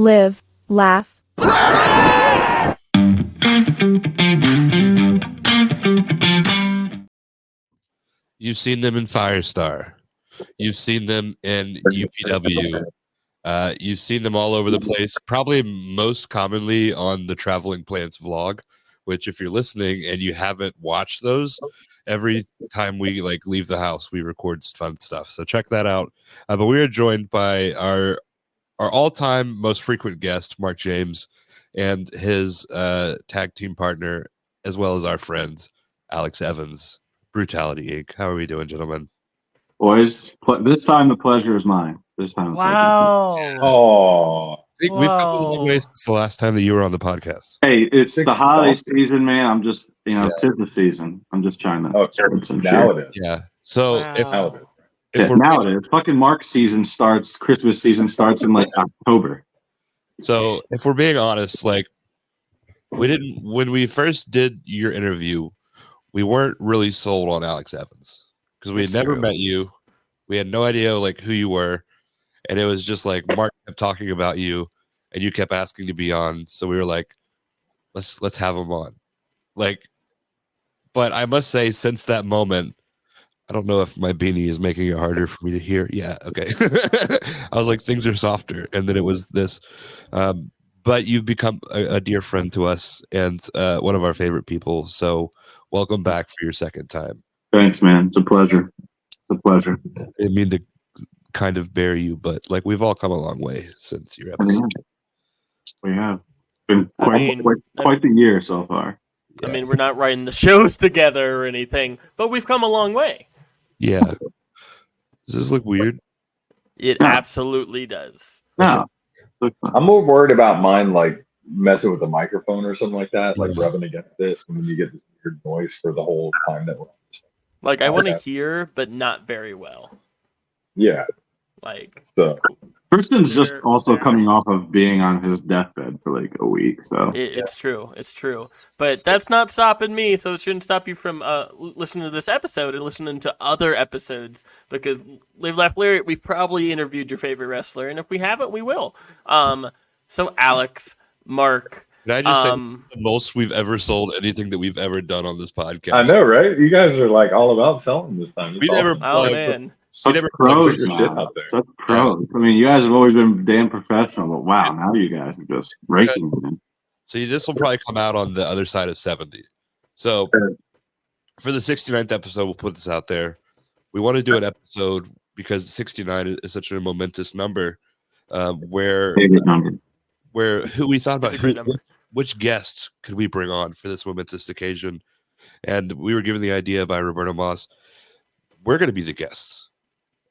live, laugh. You've seen them in Firestar. You've seen them in UPW. You've seen them all over the place, probably most commonly on the Traveling Plants vlog, which if you're listening and you haven't watched those, every time we leave the house, we record fun stuff. So check that out. But we are joined by our all-time most frequent guest, Mark James, and his tag team partner, as well as our friend, Alex Evans, Brutality Inc. How are we doing, gentlemen? Boys, this time the pleasure is mine. This time. Wow. Oh. We've come a long way since the last time that you were on the podcast. Hey, it's the holiday season, man. I'm just, tis the season. I'm just trying to start some now shit. it is. Yeah. So Now it is. Fucking Mark's season starts, Christmas season starts in October. So if we're being honest, when we first did your interview, we weren't really sold on Alex Evans because we had never met you. We had no idea who you were. And it was just Mark kept talking about you and you kept asking to be on. So we were like, let's have him on. But I must say, since that moment, I don't know if my beanie is making it harder for me to hear. Yeah, okay. I was like, things are softer. And then it was this. But you've become a dear friend to us and one of our favorite people. So welcome back for your second time. Thanks, man. It's a pleasure. It's a pleasure. I didn't mean to kind of bear you, but we've all come a long way since your episode. We have. Been quite the year so far. Yeah. I mean, we're not writing the shows together or anything, but we've come a long way. Yeah. Does this look weird? It absolutely does. No. I'm more worried about mine messing with the microphone or something like that, rubbing against it, and then you get this weird noise for the whole time that we're I want to hear, but not very well. Yeah. So Kristen's just also coming off of being on his deathbed for a week, so it's true. It's true. But that's not stopping me, so it shouldn't stop you from listening to this episode and listening to other episodes, because Live Laugh Lariat, we've probably interviewed your favorite wrestler, and if we haven't, we will. So Alex, Mark. Can I just say it's the most we've ever sold anything that we've ever done on this podcast? I know, right? You guys are all about selling this time. We never man. Such pros, out there. Such pros. I mean, you guys have always been damn professional, but wow, now you guys are just raking it in. So this will probably come out on the other side of 70. So for the 69th episode, we'll put this out there. We want to do an episode because 69 is such a momentous number, where we thought about which guest could we bring on for this momentous occasion, and we were given the idea by Roberto Moss. We're going to be the guests.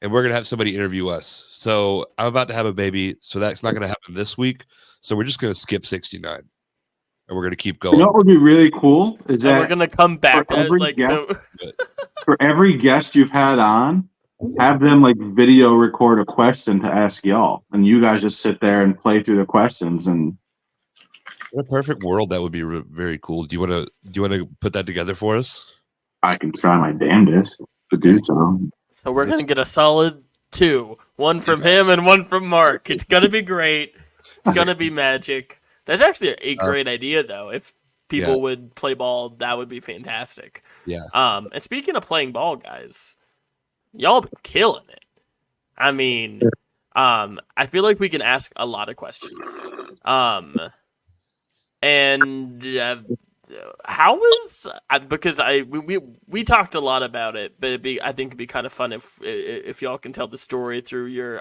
And we're going to have somebody interview us. So I'm about to have a baby, so that's not going to happen this week. So we're just going to skip 69. And we're going to keep going. You know what would be really cool is that we're going to come back. For every guest you've had on, have them video record a question to ask y'all. And you guys just sit there and play through the questions. And in a perfect world, that would be very cool. Do you want to put that together for us? I can try my damnedest to do so. So we're going to get a solid 2. One from him and one from Mark. It's going to be great. It's going to be magic. That's actually a great idea, though. If people would play ball, that would be fantastic. Yeah. And speaking of playing ball, guys, y'all been killing it. I mean, I feel like we can ask a lot of questions. How was because we talked a lot about it, but I think it'd be kind of fun if y'all can tell the story through your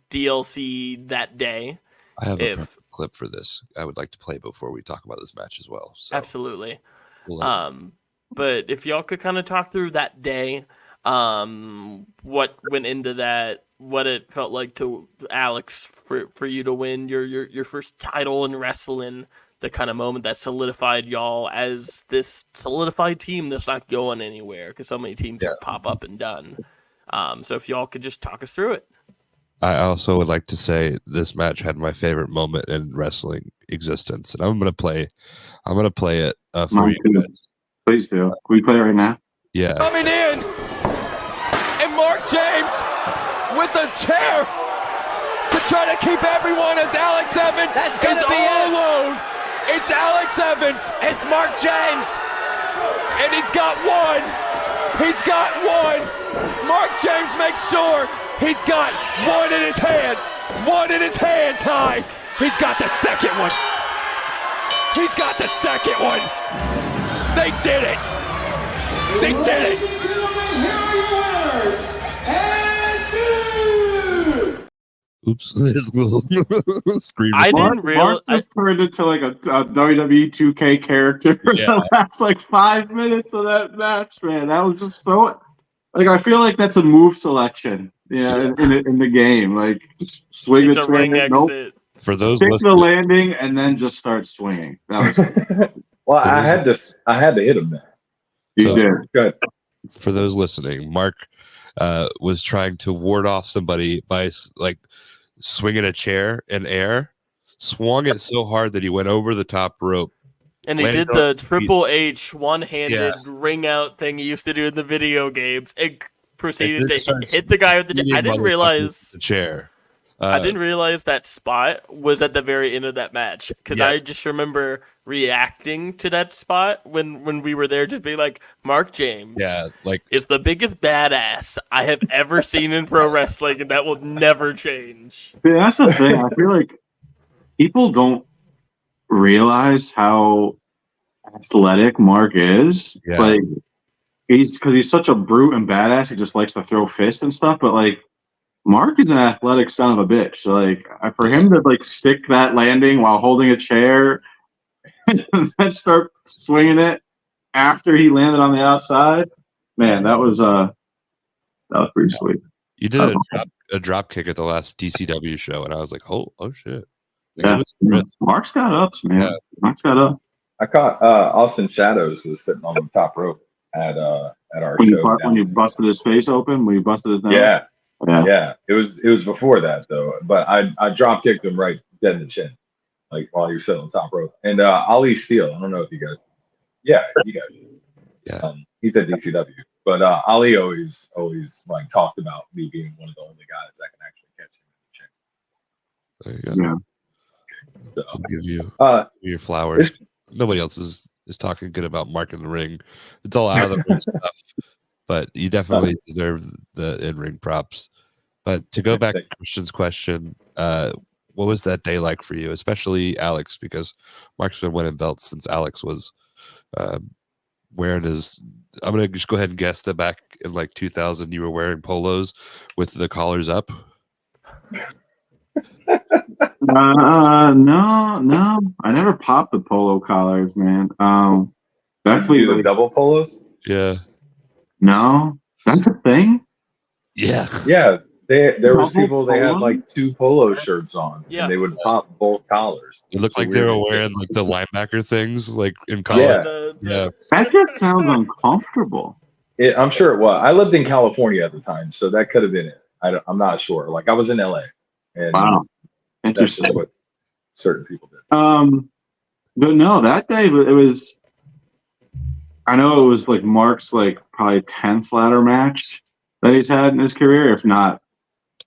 DLC that day. I have a perfect clip for this. I would like to play before we talk about this match as well. So absolutely. But if y'all could kind of talk through that day, what went into that, what it felt like to Alex for you to win your first title in wrestling. The kind of moment that solidified y'all as this solidified team that's not going anywhere, because so many teams have pop up and done. So if y'all could just talk us through it. I also would like to say this match had my favorite moment in wrestling existence, and I'm gonna play it for you guys. Please do. Can we play it right now? Yeah. Coming in, and Mark James with a chair. to try to keep everyone as Alex Evans is all alone. It's Alex Evans. It's Mark James. And he's got one. He's got one. Mark James makes sure he's got one in his hand. One in his hand, Ty. He's got the second one. He's got the second one. They did it. They did it. Oops. His little scream. I didn't realize. Mark turned into like a WWE 2K character for the last like 5 minutes of that match, man. That was just so. Like, I feel like that's a move selection. Yeah. In the game, like just swing It's the a ring trigger. Nope. exit. For those Stick the listening, landing and then just start swinging. That was Well, I had to hit him there. you So- did. Good. for those listening, Mark was trying to ward off somebody by like swinging a chair in air, swung it so hard that he went over the top rope. And he landed did on the his feet. Triple H one-handed Yeah. ring out thing he used to do in the video games. It proceeded then to starts hit the guy with the chair. I didn't Motherfucker realize. the chair. I didn't realize that spot was at the very end of that match because Yeah. I just remember reacting to that spot when we were there, just being like, "Mark James, Yeah, like is the biggest badass I have ever seen in pro wrestling, and that will never change." See, that's the thing. I feel like people don't realize how athletic Mark is. Yeah. Like because he's such a brute and badass. He just likes to throw fists and stuff. But like Mark is an athletic son of a bitch. Like for him to like stick that landing while holding a chair and then start swinging it after he landed on the outside, man, that was pretty sweet. you did a drop kick at the last DCW show, and I was like, oh shit. Like, Yeah, it was impressive. Mark's got ups, man. Yeah. Mark's got ups. I caught Austin Shadows was sitting on the top rope at our When show. when you busted his face open, when you busted his nose. Yeah. It was before that though. But I drop kicked him right dead in the chin, like while he was sitting on the top rope. And Ali Steele, I don't know if you guys. Yeah, you guys. Yeah. He's at DCW, but Ali always like talked about me being one of the only guys that can actually catch him in the chin. There you go. Yeah. So I'll give you your flowers. it's- Nobody else is talking good about Mark in the ring. It's all out of the ring stuff, but you definitely deserve the in-ring props. But to go back to Christian's question, what was that day like for you, especially Alex? Because Mark's been winning belts since Alex was wearing his. I'm gonna just go ahead and guess that back in like 2000, you were wearing polos with the collars up. No. I never popped the polo collars, man. Definitely the double polos. Yeah, no. That's a thing. yeah. Yeah, there was Double people they had polo? like two polo shirts on, Yeah. and they would pop both collars. It looked It's a like they were weird- wearing like the linebacker things, like in Yeah. college. Yeah. That just sounds uncomfortable. I'm sure it was. I lived in California at the time, so that could have been it. I'm not sure. Like I was in LA, and Wow. that's Interesting. just what certain people did. But no, that day it was. I know it was like Mark's like probably 10th ladder match that he's had in his career, if not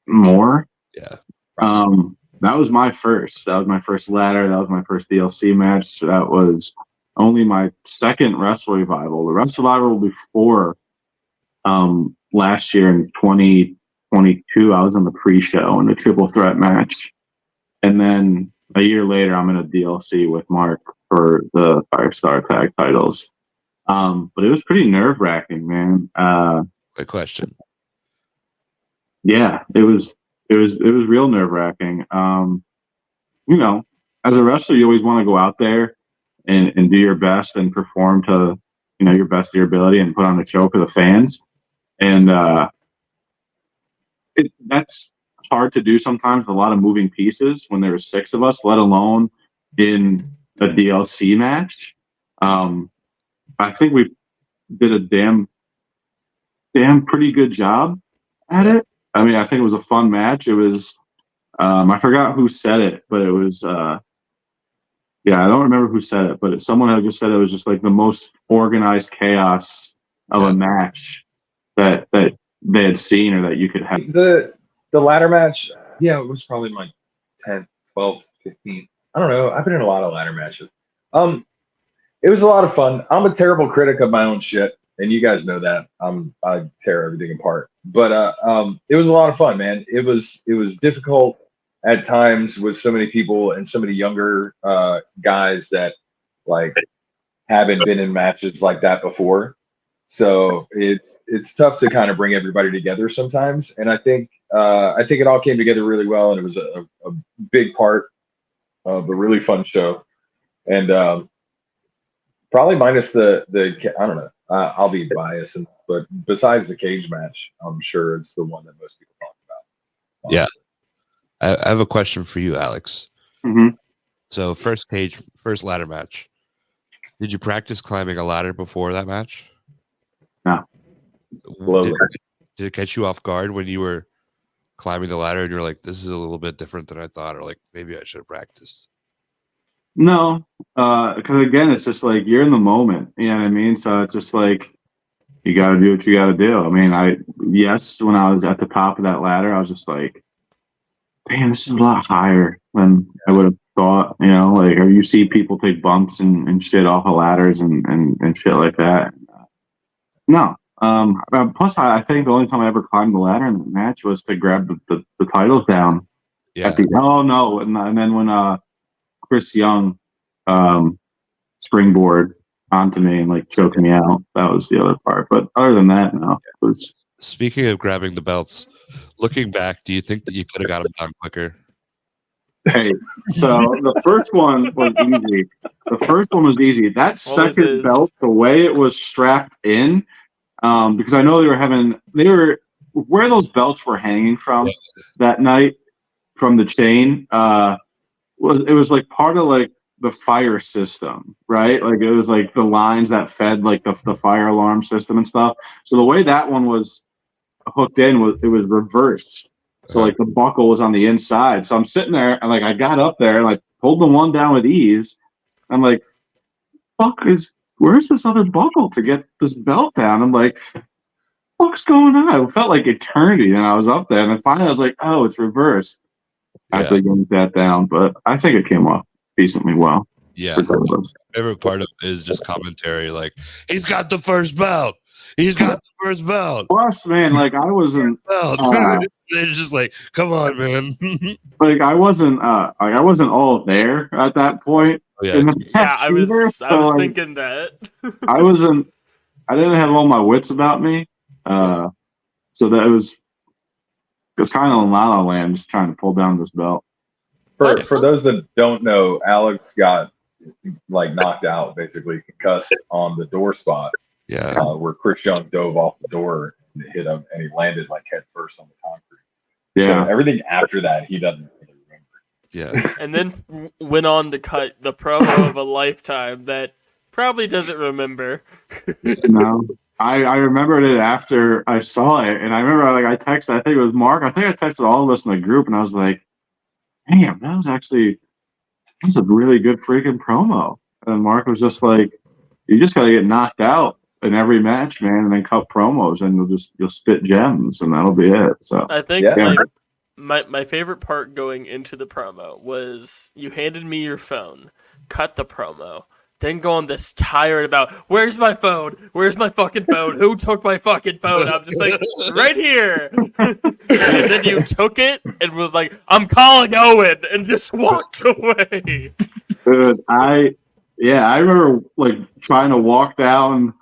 more. Yeah. That was my first. That was my first ladder. That was my first DLC match. That was only my second Wrestle Revival. The Wrestle Revival before last year in 2022, I was on the pre-show in the triple threat match. And then a year later, I'm in a DLC with Mark for the Firestar Tag Titles. But it was pretty nerve-wracking, man. Quick question. Yeah, it was real nerve-wracking. You know, as a wrestler, you always want to go out there and do your best and perform to, you know, your best of your ability and put on the show for the fans. And that's hard to do sometimes with a lot of moving pieces when there were 6 of us, let alone in a DLC match. I think we did a damn pretty good job at it. I mean, I think it was a fun match. It was, I forgot who said it, but it was, I don't remember who said it, but someone had just said it was just like the most organized chaos of a match that they had seen or that you could have. The ladder match, Yeah, it was probably my 10th, 12th, 15th. I don't know. I've been in a lot of ladder matches. It was a lot of fun. I'm a terrible critic of my own shit, and you guys know that. I tear everything apart. But it was a lot of fun, man. It was difficult at times with so many people and so many younger guys that like haven't been in matches like that before. So it's tough to kind of bring everybody together sometimes. And I think it all came together really well, and it was a big part of a really fun show. And probably minus the I don't know. I'll be biased, but besides the cage match, I'm sure it's the one that most people talk about. Yeah, I have a question for you, Alex. Mm-hmm. So first ladder match. Did you practice climbing a ladder before that match? No. Did it catch you off guard when you were climbing the ladder and you're like, this is a little bit different than I thought, or like maybe I should have practiced? No, because again, it's just like you're in the moment. You know what I mean? So it's just like you got to do what you got to do. I mean, when I was at the top of that ladder, I was just like, damn, this is a lot higher than I would have thought. You know, like, or you see people take bumps and shit off of ladders and shit like that. No. Plus, I think the only time I ever climbed the ladder in the match was to grab the titles down. Yeah. And then when Chris Young springboard onto me and like choked me out. That was the other part. But other than that, no. It was. Speaking of grabbing the belts, looking back, do you think that you could have got them down quicker? Hey, so the first one was easy. That second belt, the way it was strapped in, because I know they were where those belts were hanging from that night from the chain. It was like part of like the fire system, right? Like it was like the lines that fed like the fire alarm system and stuff. So the way that one was hooked in was reversed. So like the buckle was on the inside. So I'm sitting there and like I got up there and like pulled the one down with ease. I'm like, where's this other buckle to get this belt down? I'm like, what's going on? It felt like eternity, and I was up there, and then finally I was like, oh, it's reversed. After getting that down, but I think it came off decently well. Yeah. My favorite part of it is just commentary, like, he's got the first belt. He's got the first belt. Plus, man, like I wasn't. They're just like, come on, man. Like I wasn't all there at that point. Yeah, I was thinking that. I didn't have all my wits about me. So that it was kind of in La La Land, just trying to pull down this belt. For those that don't know, Alex got like knocked out, basically concussed on the door spot. Yeah, where Chris Young dove off the door and hit him, and he landed like head first on the concrete. Yeah. So everything after that, he doesn't really remember. Yeah. And then went on to cut the promo of a lifetime that probably doesn't remember. No. I remembered it after I saw it, and I remember like I texted. I think it was Mark. I think I texted all of us in the group, and I was like, "Damn, that was a really good freaking promo." And Mark was just like, "You just got to get knocked out in every match, man, and then cut promos, and you'll spit gems, and that'll be it." So I think my favorite part going into the promo was you handed me your phone, cut the promo. Then go on this tirade about, where's my phone? Where's my fucking phone? Who took my fucking phone? I'm just like, right here. And then you took it and was like, I'm calling Owen, and just walked away. Dude, I remember like trying to walk down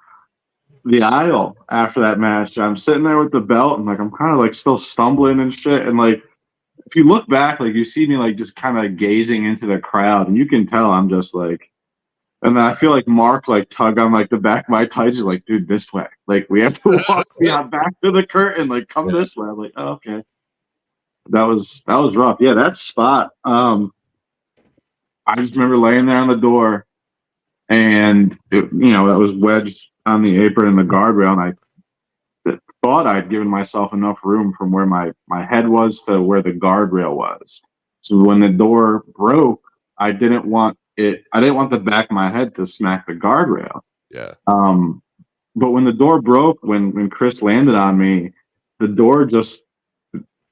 the aisle after that match. I'm sitting there with the belt and like I'm kind of like still stumbling and shit. And like if you look back, like you see me like just kind of gazing into the crowd, and you can tell I'm just like. And then I feel like Mark like tugged on like the back of my tights. He's like, dude, this way. Like we have to walk back to the curtain. Like come this way. I'm like, oh, okay. That was rough. Yeah, that spot. I just remember laying there on the door, and that was wedged on the apron and the guardrail, and I thought I'd given myself enough room from where my head was to where the guardrail was. So when the door broke, I didn't want the back of my head to smack the guardrail. Yeah. But when the door broke, when Chris landed on me, the door just,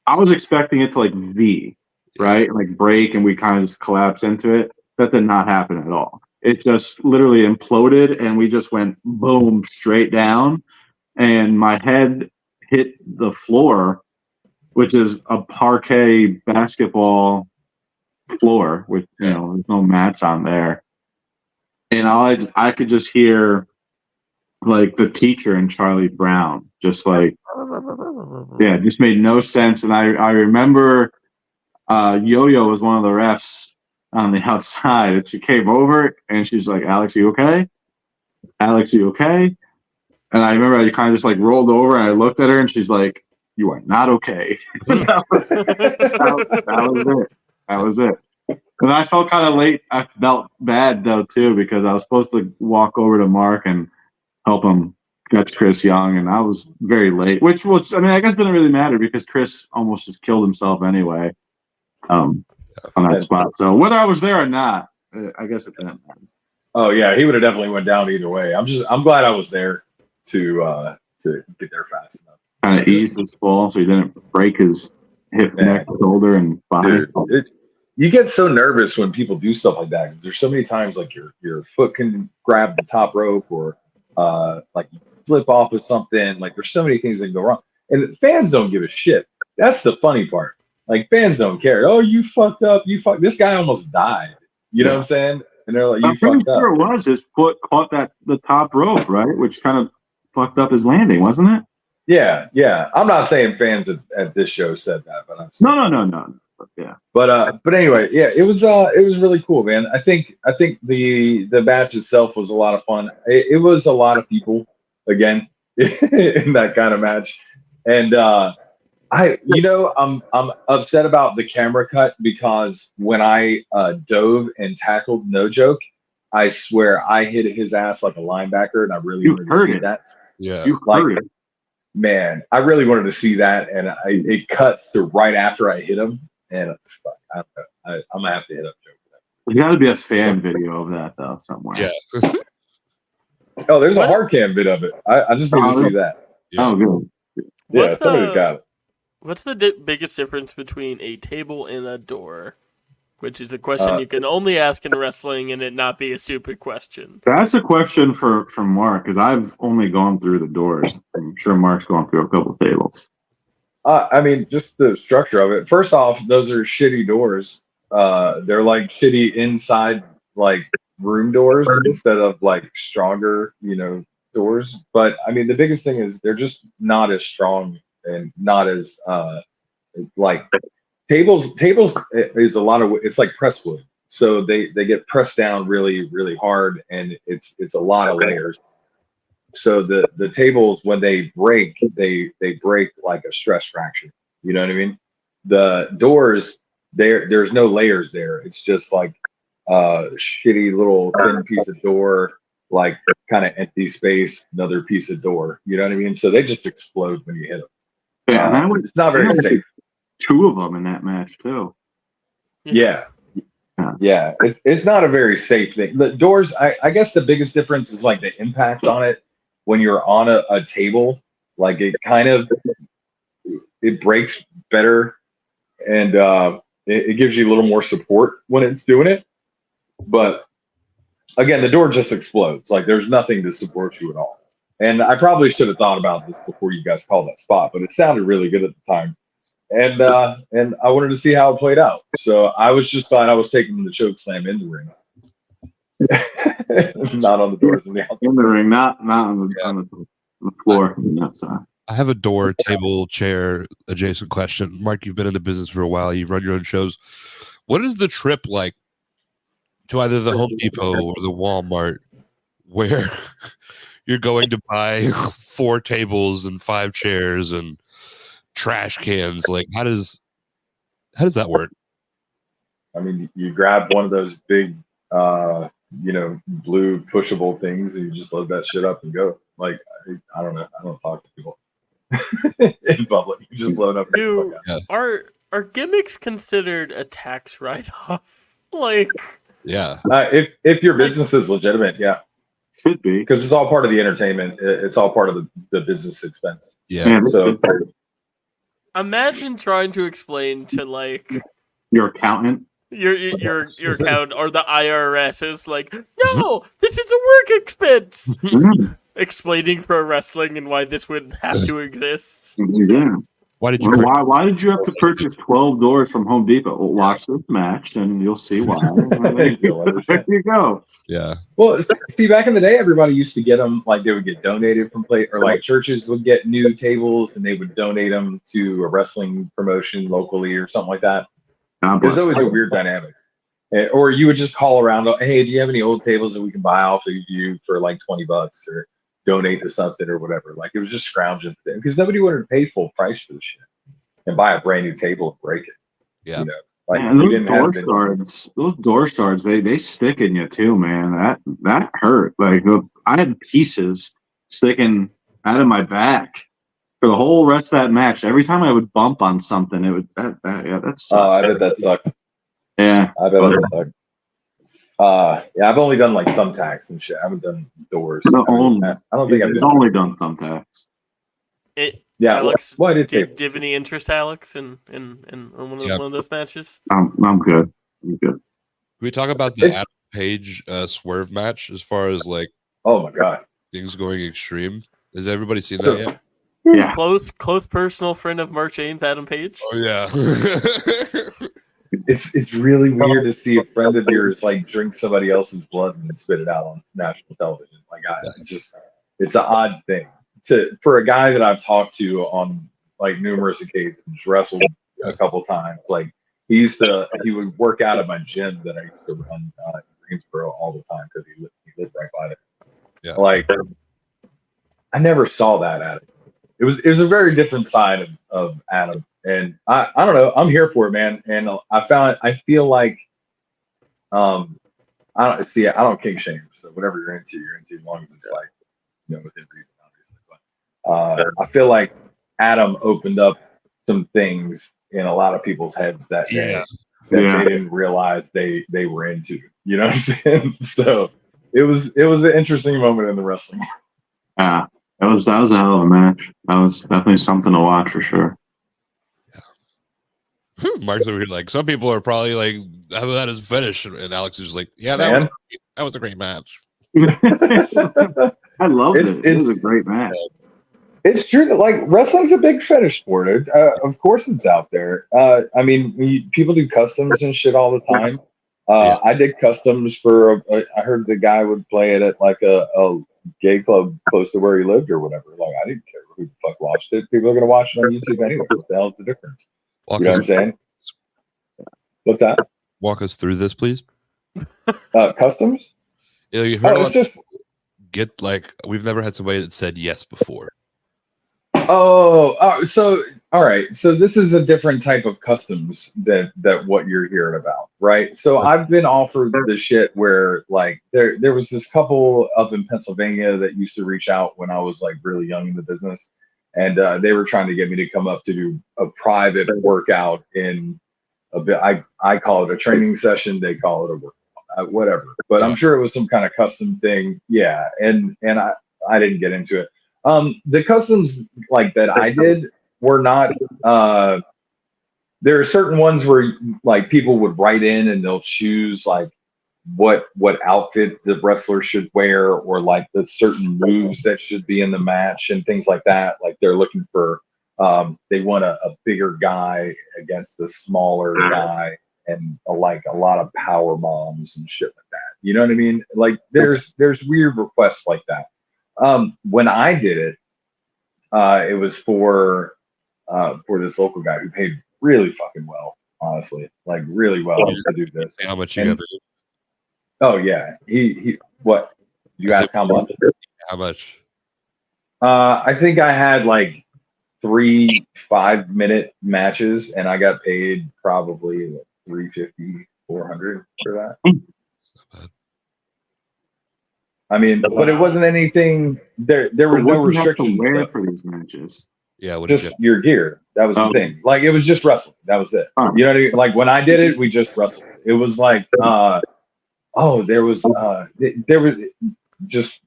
I was expecting it to like V, right? And like break and we kind of just collapse into it. That did not happen at all. It just literally imploded and we just went boom straight down. And my head hit the floor, which is a parquet basketball floor with, you know, there's no mats on there. And I could just hear like the teacher and Charlie Brown, just like, yeah, it just made no sense. And I remember Yo-Yo was one of the refs on the outside, and she came over and she's like, "Alex, you okay? Alex, you okay?" And I remember I kind of just like rolled over and I looked at her and she's like, "You are not okay." that was it. That was it. And I felt kind of late. I felt bad though too because I was supposed to walk over to Mark and help him catch Chris Young, and I was very late. Which was, I mean, I guess didn't really matter because Chris almost just killed himself anyway on that spot. So whether I was there or not, I guess it didn't matter. Oh yeah, he would have definitely went down either way. I'm glad I was there to get there fast enough. Kind of eased his fall so he didn't break his hip, neck, shoulder, and body. Dude, you get so nervous when people do stuff like that because there's so many times like your foot can grab the top rope or like you slip off of something. Like there's so many things that can go wrong, and fans don't give a shit. That's the funny part. Like fans don't care. Oh, you fucked up. This guy almost died. You know what I'm saying? And they're like, "You fucked up." I'm pretty sure it was his foot caught the top rope, right? Which kind of fucked up his landing, wasn't it? Yeah. I'm not saying fans at this show said that, but I'm saying no. Yeah. But anyway, yeah, it was really cool, man. I think the match itself was a lot of fun. It was a lot of people again in that kind of match, and I'm upset about the camera cut because when I dove and tackled, no joke, I swear I hit his ass like a linebacker, and I really wanted to see that. Yeah, you heard it. Man, I really wanted to see that, and it cuts to right after I hit him. And I don't know. I'm gonna have to hit up Joe for that. There's got to be a fan video of that though somewhere. Yeah. Oh, there's a hard cam bit of it. I just need to see that. Yeah. Oh, good. Yeah, somebody's got it. What's the biggest difference between a table and a door? Which is a question you can only ask in wrestling and it not be a stupid question. That's a question for Mark because I've only gone through the doors. I'm sure Mark's gone through a couple of tables. I mean, just the structure of it. First off, those are shitty doors. They're like shitty inside, like room doors instead of like stronger, doors. But I mean, the biggest thing is they're just not as strong and not as like tables is a lot of, it's like press wood. So they get pressed down really, really hard, and it's a lot of layers. So the tables, when they break, they break like a stress fracture. You know what I mean? The doors, there's no layers there. It's just like a shitty little thin piece of door, like kind of empty space, another piece of door. You know what I mean? So they just explode when you hit them. Yeah, it's not very safe. Two of them in that match too. Yeah. It's not a very safe thing. The doors, I guess the biggest difference is like the impact on it. When you're on a table, like it breaks better, and it gives you a little more support when it's doing it. But again, the door just explodes. Like there's nothing to support you at all. And I probably should have thought about this before you guys called that spot, but it sounded really good at the time. And I wanted to see how it played out. So I was just thought I was taking the choke slam in the ring. Not on the doors in the outside. In the ring, not on the floor on the outside. I have a door, table, chair adjacent question. Mark, you've been in the business for a while. You run your own shows. What is the trip like to either the Home Depot or the Walmart where you're going to buy 4 tables and 5 chairs and trash cans? Like, how does that work? I mean, you grab one of those big blue pushable things and you just load that shit up and go. Like, I don't know. I don't talk to people in public. You just load up. Are gimmicks considered a tax write-off? Like, yeah. If your business is legitimate, yeah. Should be. Because it's all part of the entertainment. It's all part of the business expense. Yeah. So Imagine trying to explain to like Your accountant. your account or the IRS is like, no, this is a work expense. Explaining pro wrestling and why this wouldn't have to exist. Yeah. Why did you? Why did you have to purchase 12 doors from Home Depot? Well, watch this match, and you'll see why. There you go. Yeah. Well, see, back in the day, everybody used to get them, like they would get donated from play, or like churches would get new tables and they would donate them to a wrestling promotion locally or something like that. God There's bless. always a weird dynamic. Or you would just call around, hey, do you have any old tables that we can buy off of you for like $20 or donate to something or whatever? Like it was just scrounging because nobody wanted to pay full price for the shit and buy a brand new table and break it. Yeah. You know? Like Man, you those door stars, they stick in you too, man. That hurt. Like I had pieces sticking out of my back for the whole rest of that match. Every time I would bump on something, it would that sucked. Oh, I bet that sucked. Yeah, I bet that sucked. Yeah, I've only done like thumbtacks and shit. I haven't done doors. I don't think I've only done thumbtacks. Yeah, Alex, well, do you have any interest, Alex, in one of those matches? I'm good. I'm good. Can we talk about the Adam Page swerve match as far as like? Oh my god, things going extreme. Has everybody seen that yet? Yeah. Close personal friend of Mark James, Adam Page. Oh yeah. It's really weird to see a friend of yours like drink somebody else's blood and spit it out on national television. Like, it's an odd thing for a guy that I've talked to on like numerous occasions, wrestled a couple times. Like he would work out at my gym that I used to run in Greensboro all the time because he lived right by there. Yeah. Like I never saw that Adam. It was a very different side of Adam. And I don't know. I'm here for it, man. And I feel like, I don't kink shame. So whatever you're into, as long as it's like, within reason, obviously. But I feel like Adam opened up some things in a lot of people's heads that day that they didn't realize they were into. You know what I'm saying? So it was an interesting moment in the wrestling. Yeah, that was a hell of a match. That was definitely something to watch for sure. Mark's over here like some people are probably like that is finish, and Alex is like, yeah, that was a great match. I loved it. It was a great match. It's true that like wrestling's a big fetish sport. Of course, it's out there. I mean, people do customs and shit all the time. I did customs for. I heard the guy would play it at like a gay club close to where he lived or whatever. Like I didn't care who the fuck watched it. People are gonna watch it on YouTube anyway. What the hell's the difference? You know what I'm saying? What's that? Walk us through this, please. Customs? Yeah, you heard it's just we've never had somebody that said yes before. So all right. So this is a different type of customs that what you're hearing about, right? So I've been offered the shit where like there was this couple up in Pennsylvania that used to reach out when I was like really young in the business. And they were trying to get me to come up to do a private workout in a bit. I call it a training session. They call it a workout, whatever. But I'm sure it was some kind of custom thing. Yeah. And I didn't get into it. The customs like that I did were not, there are certain ones where like people would write in and they'll choose like what outfit the wrestler should wear or like the certain moves that should be in the match and things like that. Like they're looking for, they want a bigger guy against the smaller guy and a lot of power bombs and shit like that. You know what I mean? Like there's weird requests like that. When I did it, it was for this local guy who paid really fucking well, honestly, like really well to do this. How much you got? Oh yeah, he what? You asked how much? How much? I think I had like 3 5-minute matches, and I got paid probably $350, $400 for that. I mean, but it wasn't anything. There were no restrictions. Wear for these matches. Yeah, just your gear. That was the thing. Like it was just wrestling. That was it. You know what I mean? Like when I did it, we just wrestled. It was like, there was just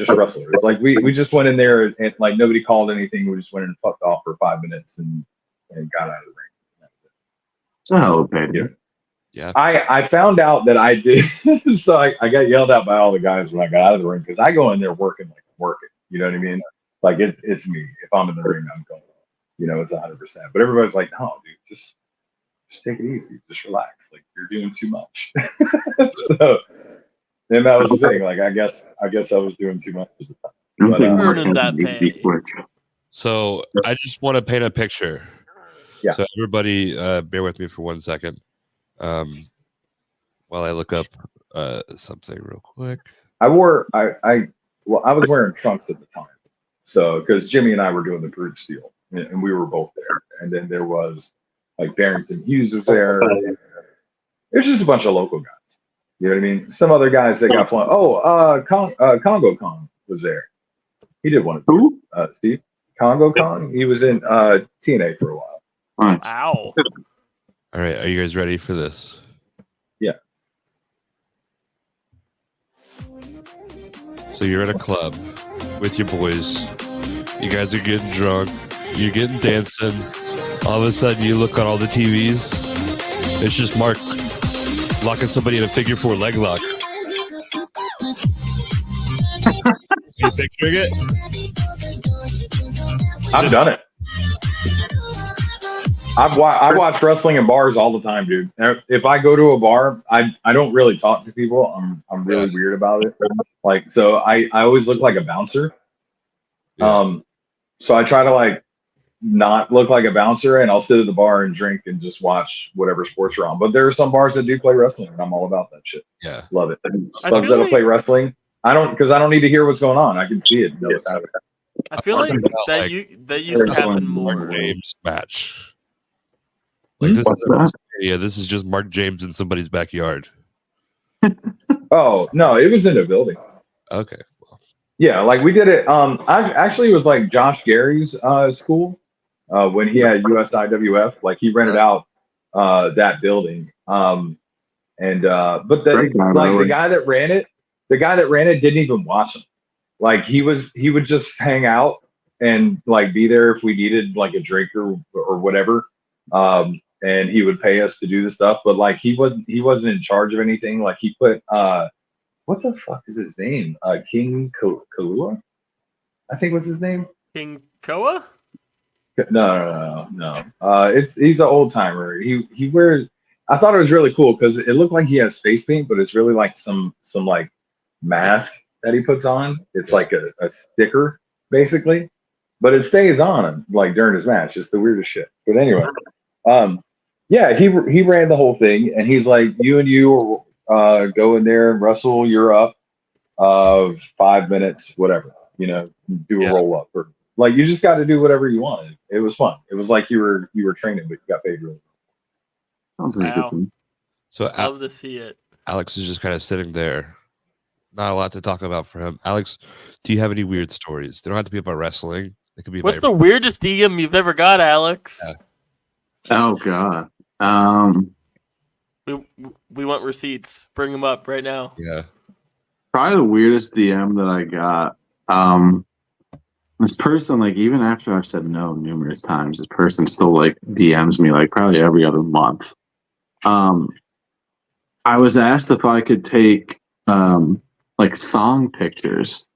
wrestlers. Like we just went in there and like nobody called anything. We just went in and fucked off for 5 minutes and and got out of the ring. It's a hell of a payday. Yeah. I found out that I did. So I got yelled at by all the guys when I got out of the ring because I go in there working. You know what I mean? Like it's me. If I'm in the ring, I'm going. You know, it's 100%. But everybody's like, no, dude, just take it easy. Just relax. Like you're doing too much. So, and that was the thing. Like I guess I was doing too much at the time. But, Earning that pay. So I just want to paint a picture. Yeah. So everybody, bear with me for 1 second, while I look up something real quick. I was wearing trunks at the time. So because Jimmy and I were doing the Brute Steel, and we were both there. And then there was like Barrington Hughes was there. There's just a bunch of local guys. You know what I mean? Some other guys that got flown. Congo Kong was there. He did one of Who? Steve Congo Kong. He was in TNA for a while. Wow. All right, are you guys ready for this? Yeah. So you're in a club with your boys. You guys are getting drunk. You're getting dancing. All of a sudden, you look on all the TVs. It's just Mark locking somebody in a figure 4 leg lock. You picturing it? I've done it. I watch wrestling in bars all the time, dude. If I go to a bar, I don't really talk to people. I'm really weird about it. Like, so I always look like a bouncer. Yeah. So I try to like not look like a bouncer, and I'll sit at the bar and drink and just watch whatever sports are on. But there are some bars that do play wrestling, and I'm all about that shit. Yeah. Love it. I Clubs feel that'll like- play wrestling. I don't need to hear what's going on. I can see it. Know what's happening. I feel like that used to happen more. Mark James match. Like this this is just Mark James in somebody's backyard. Oh no, it was in a building. Okay. Yeah, like we did it. It was like Josh Gary's school when he had USIWF. Like he rented out that building. But the guy that ran it didn't even watch him. Like he would just hang out and like be there if we needed like a drink or whatever. And he would pay us to do the stuff. But like he wasn't in charge of anything. Like he put what the fuck is his name? King Kalua, I think was his name. King Koa? No. He's an old timer. He wears. I thought it was really cool because it looked like he has face paint, but it's really like some like mask that he puts on. It's like a sticker basically, but it stays on him like during his match. It's the weirdest shit. But anyway, yeah, he ran the whole thing, and he's like, you go in there and wrestle. You're up 5 minutes, whatever. You know, do a roll up or like you just got to do whatever you wanted. It was fun. It was like you were training, but you got paid really well. Sounds like a good thing. So Love to see it. Alex is just kind of sitting there. Not a lot to talk about for him. Alex, do you have any weird stories? They don't have to be about wrestling. It could be. What's the weirdest DM you've ever got, Alex? Oh God. We want receipts. Bring them up right now. Yeah. Probably the weirdest DM that I got. This person, like, even after I've said no numerous times, this person still like DMs me like probably every other month. I was asked if I could take like song pictures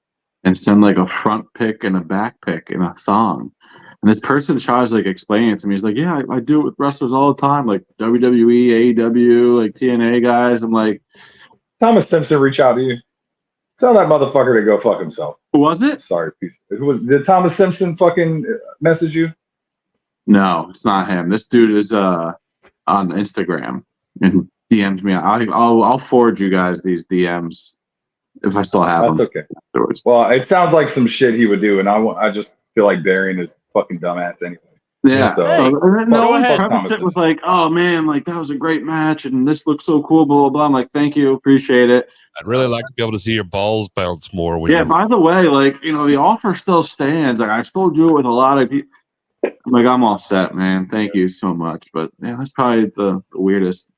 and send like a front pic and a back pic in a song. And this person tries like explaining it to me. He's like, yeah, I do it with wrestlers all the time, like WWE, AEW, like TNA guys. I'm like, Thomas Simpson reach out to you. Tell that motherfucker to go fuck himself. who was it? Sorry, piece. Did Thomas Simpson fucking message you? No, it's not him. This dude is on Instagram and DM'd me. I'll forward you guys these DMs if I still have That's them. okay. Afterwards. Well, it sounds like some shit he would do, and I just feel like burying his fucking dumbass anyway. Yeah. So, Hey, And then go the ahead. premise it was like, oh man, like that was a great match and this looks so cool, blah blah blah. I'm like, thank you, appreciate it. I'd really like to be able to see your balls bounce more. When Yeah, you're... by the way, like, you know, the offer still stands. Like I still do it with a lot of people. I'm like, I'm all set, man. Thank you so much. But yeah, that's probably the weirdest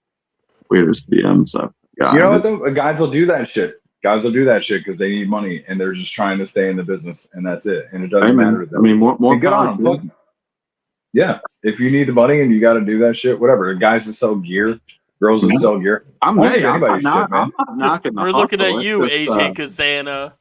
DMs I've got. you know what though? Guys will do that shit. Guys will do that shit because they need money and they're just trying to stay in the business, and that's it. And it doesn't matter to them. I mean, more And good power on to them. them. Yeah, if you need the money and you got to do that shit, whatever. Guys that sell gear, girls that sell gear. I'm I'll give I'm anybody's not, shit, man. I'm not knocking the We're looking hustle. at It's you, just, AJ Kazana.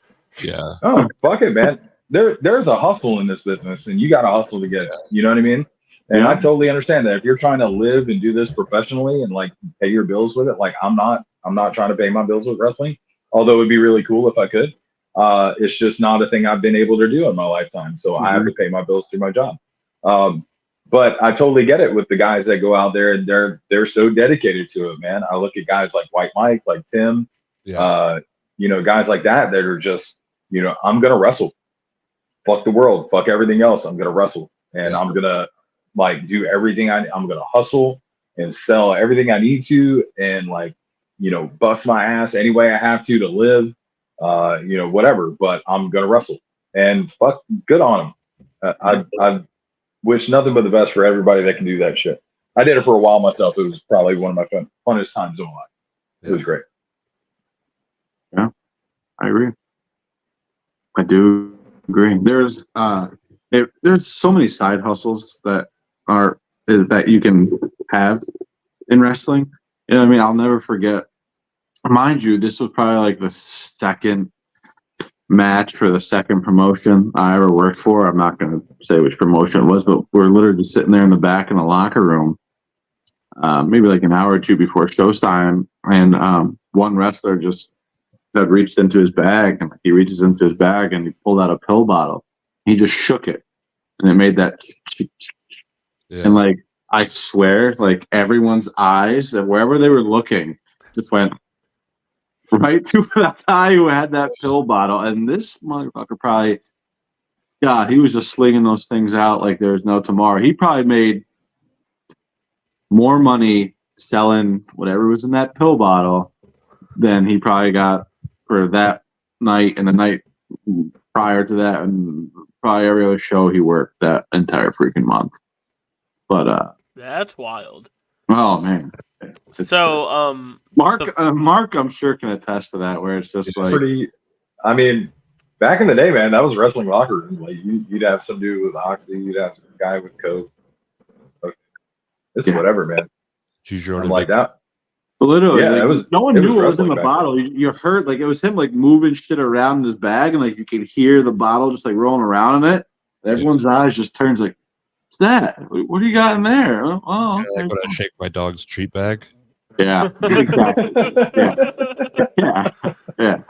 Yeah. Oh, fuck it, man. There's a hustle in this business, and you got to hustle to get it. You know what I mean? And Yeah. I totally understand that. If you're trying to live and do this professionally and like pay your bills with it, like I'm not trying to pay my bills with wrestling. Although it'd be really cool if I could. It's just not a thing I've been able to do in my lifetime. So I have to pay my bills through my job. But I totally get it with the guys that go out there and they're so dedicated to it, man. I look at guys like White Mike, like Tim, Yeah. guys like that are just, I'm gonna wrestle. Fuck the world, fuck everything else. I'm gonna wrestle, and I'm gonna like do everything I'm gonna hustle and sell everything I need to, and like, bust my ass any way I have to live, whatever. But I'm gonna wrestle, and fuck, good on them. I wish nothing but the best for everybody that can do that shit. I did it for a while myself. It was probably one of my funnest times of my life. It was great. Yeah, I agree. I do agree. There's so many side hustles that you can have in wrestling. You know what I mean? I'll never forget. Mind you, this was probably like the second match for the second promotion I ever worked for. I'm not going to say which promotion it was, but we're literally just sitting there in the back in the locker room, maybe like an hour or two before showtime, and one wrestler just had reached into his bag, and he reaches into his bag and he pulled out a pill bottle. He just shook it, and it made that. And like, I swear, like everyone's eyes, and wherever they were looking, just went right to the guy who had that pill bottle. And this motherfucker probably, God, he was just slinging those things out like there's no tomorrow. He probably made more money selling whatever was in that pill bottle than he probably got for that night and the night prior to that, and probably every other show he worked that entire freaking month. But that's wild. Oh man. So Mark, I'm sure can attest to that, where it's just like pretty. I mean, back in the day, man, that was wrestling locker room. Like you'd have some dude with Oxy, you'd have some guy with Coke. It's whatever, man. I'm like that. Literally, yeah, like, it was. No one knew what was in the back bottle. You heard like it was him like moving shit around in his bag, and like you could hear the bottle just like rolling around in it. Everyone's eyes just turns like, "What's that? What do you got in there?" Oh, okay. Like when I shake my dog's treat bag. Yeah, exactly. Yeah.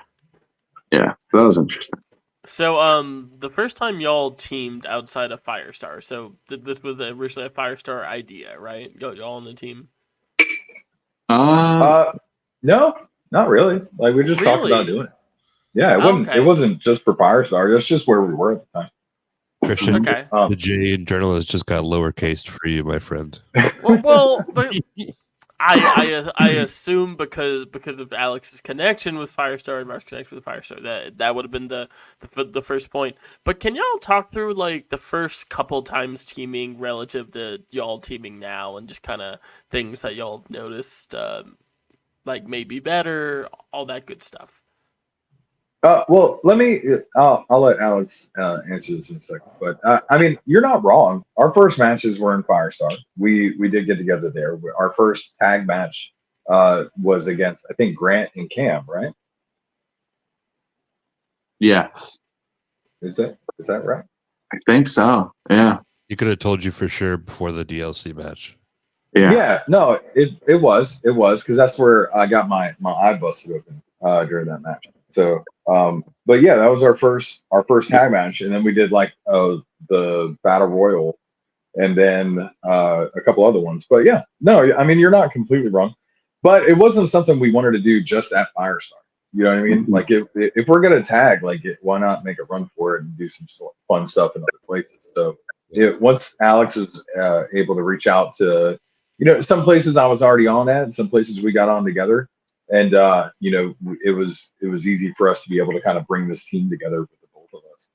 That was interesting. So, the first time y'all teamed outside of Firestar, so this was originally a Firestar idea, right? Y'all on the team? No, not really. Like we just talked about doing it. Yeah, it wasn't just for Firestar. That's just where we were at the time. Christian, the J in journalist just got lowercase for you, my friend. Well, but I assume because of Alex's connection with Firestar and Mark's connection with Firestar, that would have been the first point. But can y'all talk through like the first couple times teaming relative to y'all teaming now, and just kind of things that y'all have noticed, like maybe better, all that good stuff. Well, I'll let Alex answer this in a second. But I mean, you're not wrong. Our first matches were in Firestar. We did get together there. Our first tag match was against, I think, Grant and Cam, right? Yes. Is that right? I think so. Yeah. He could have told you for sure before the DLC match. Yeah. No, it was because that's where I got my eye busted open during that match. So, but yeah, that was our first tag match, and then we did like the Battle Royal, and then a couple other ones. But yeah, no, I mean you're not completely wrong, but it wasn't something we wanted to do just at Firestar. You know what I mean? Mm-hmm. Like if we're gonna tag, like why not make a run for it and do some fun stuff in other places? So once Alex was able to reach out to, some places I was already on at, and some places we got on together. And it was easy for us to be able to kind of bring this team together with the both of us,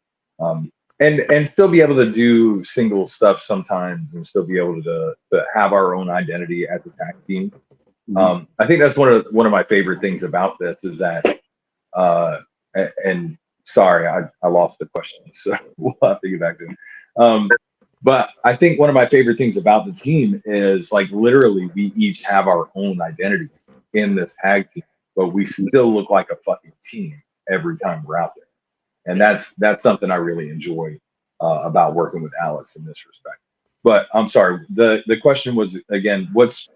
and still be able to do single stuff sometimes, and still be able to have our own identity as a tag team. Mm-hmm. I think that's one of my favorite things about this is that, and sorry, I lost the question, so we'll have to get back to it. But I think one of my favorite things about the team is like literally we each have our own identity in this tag team, but we still look like a fucking team every time we're out there. And that's something I really enjoy about working with Alex in this respect. But I'm sorry, the question was again, what's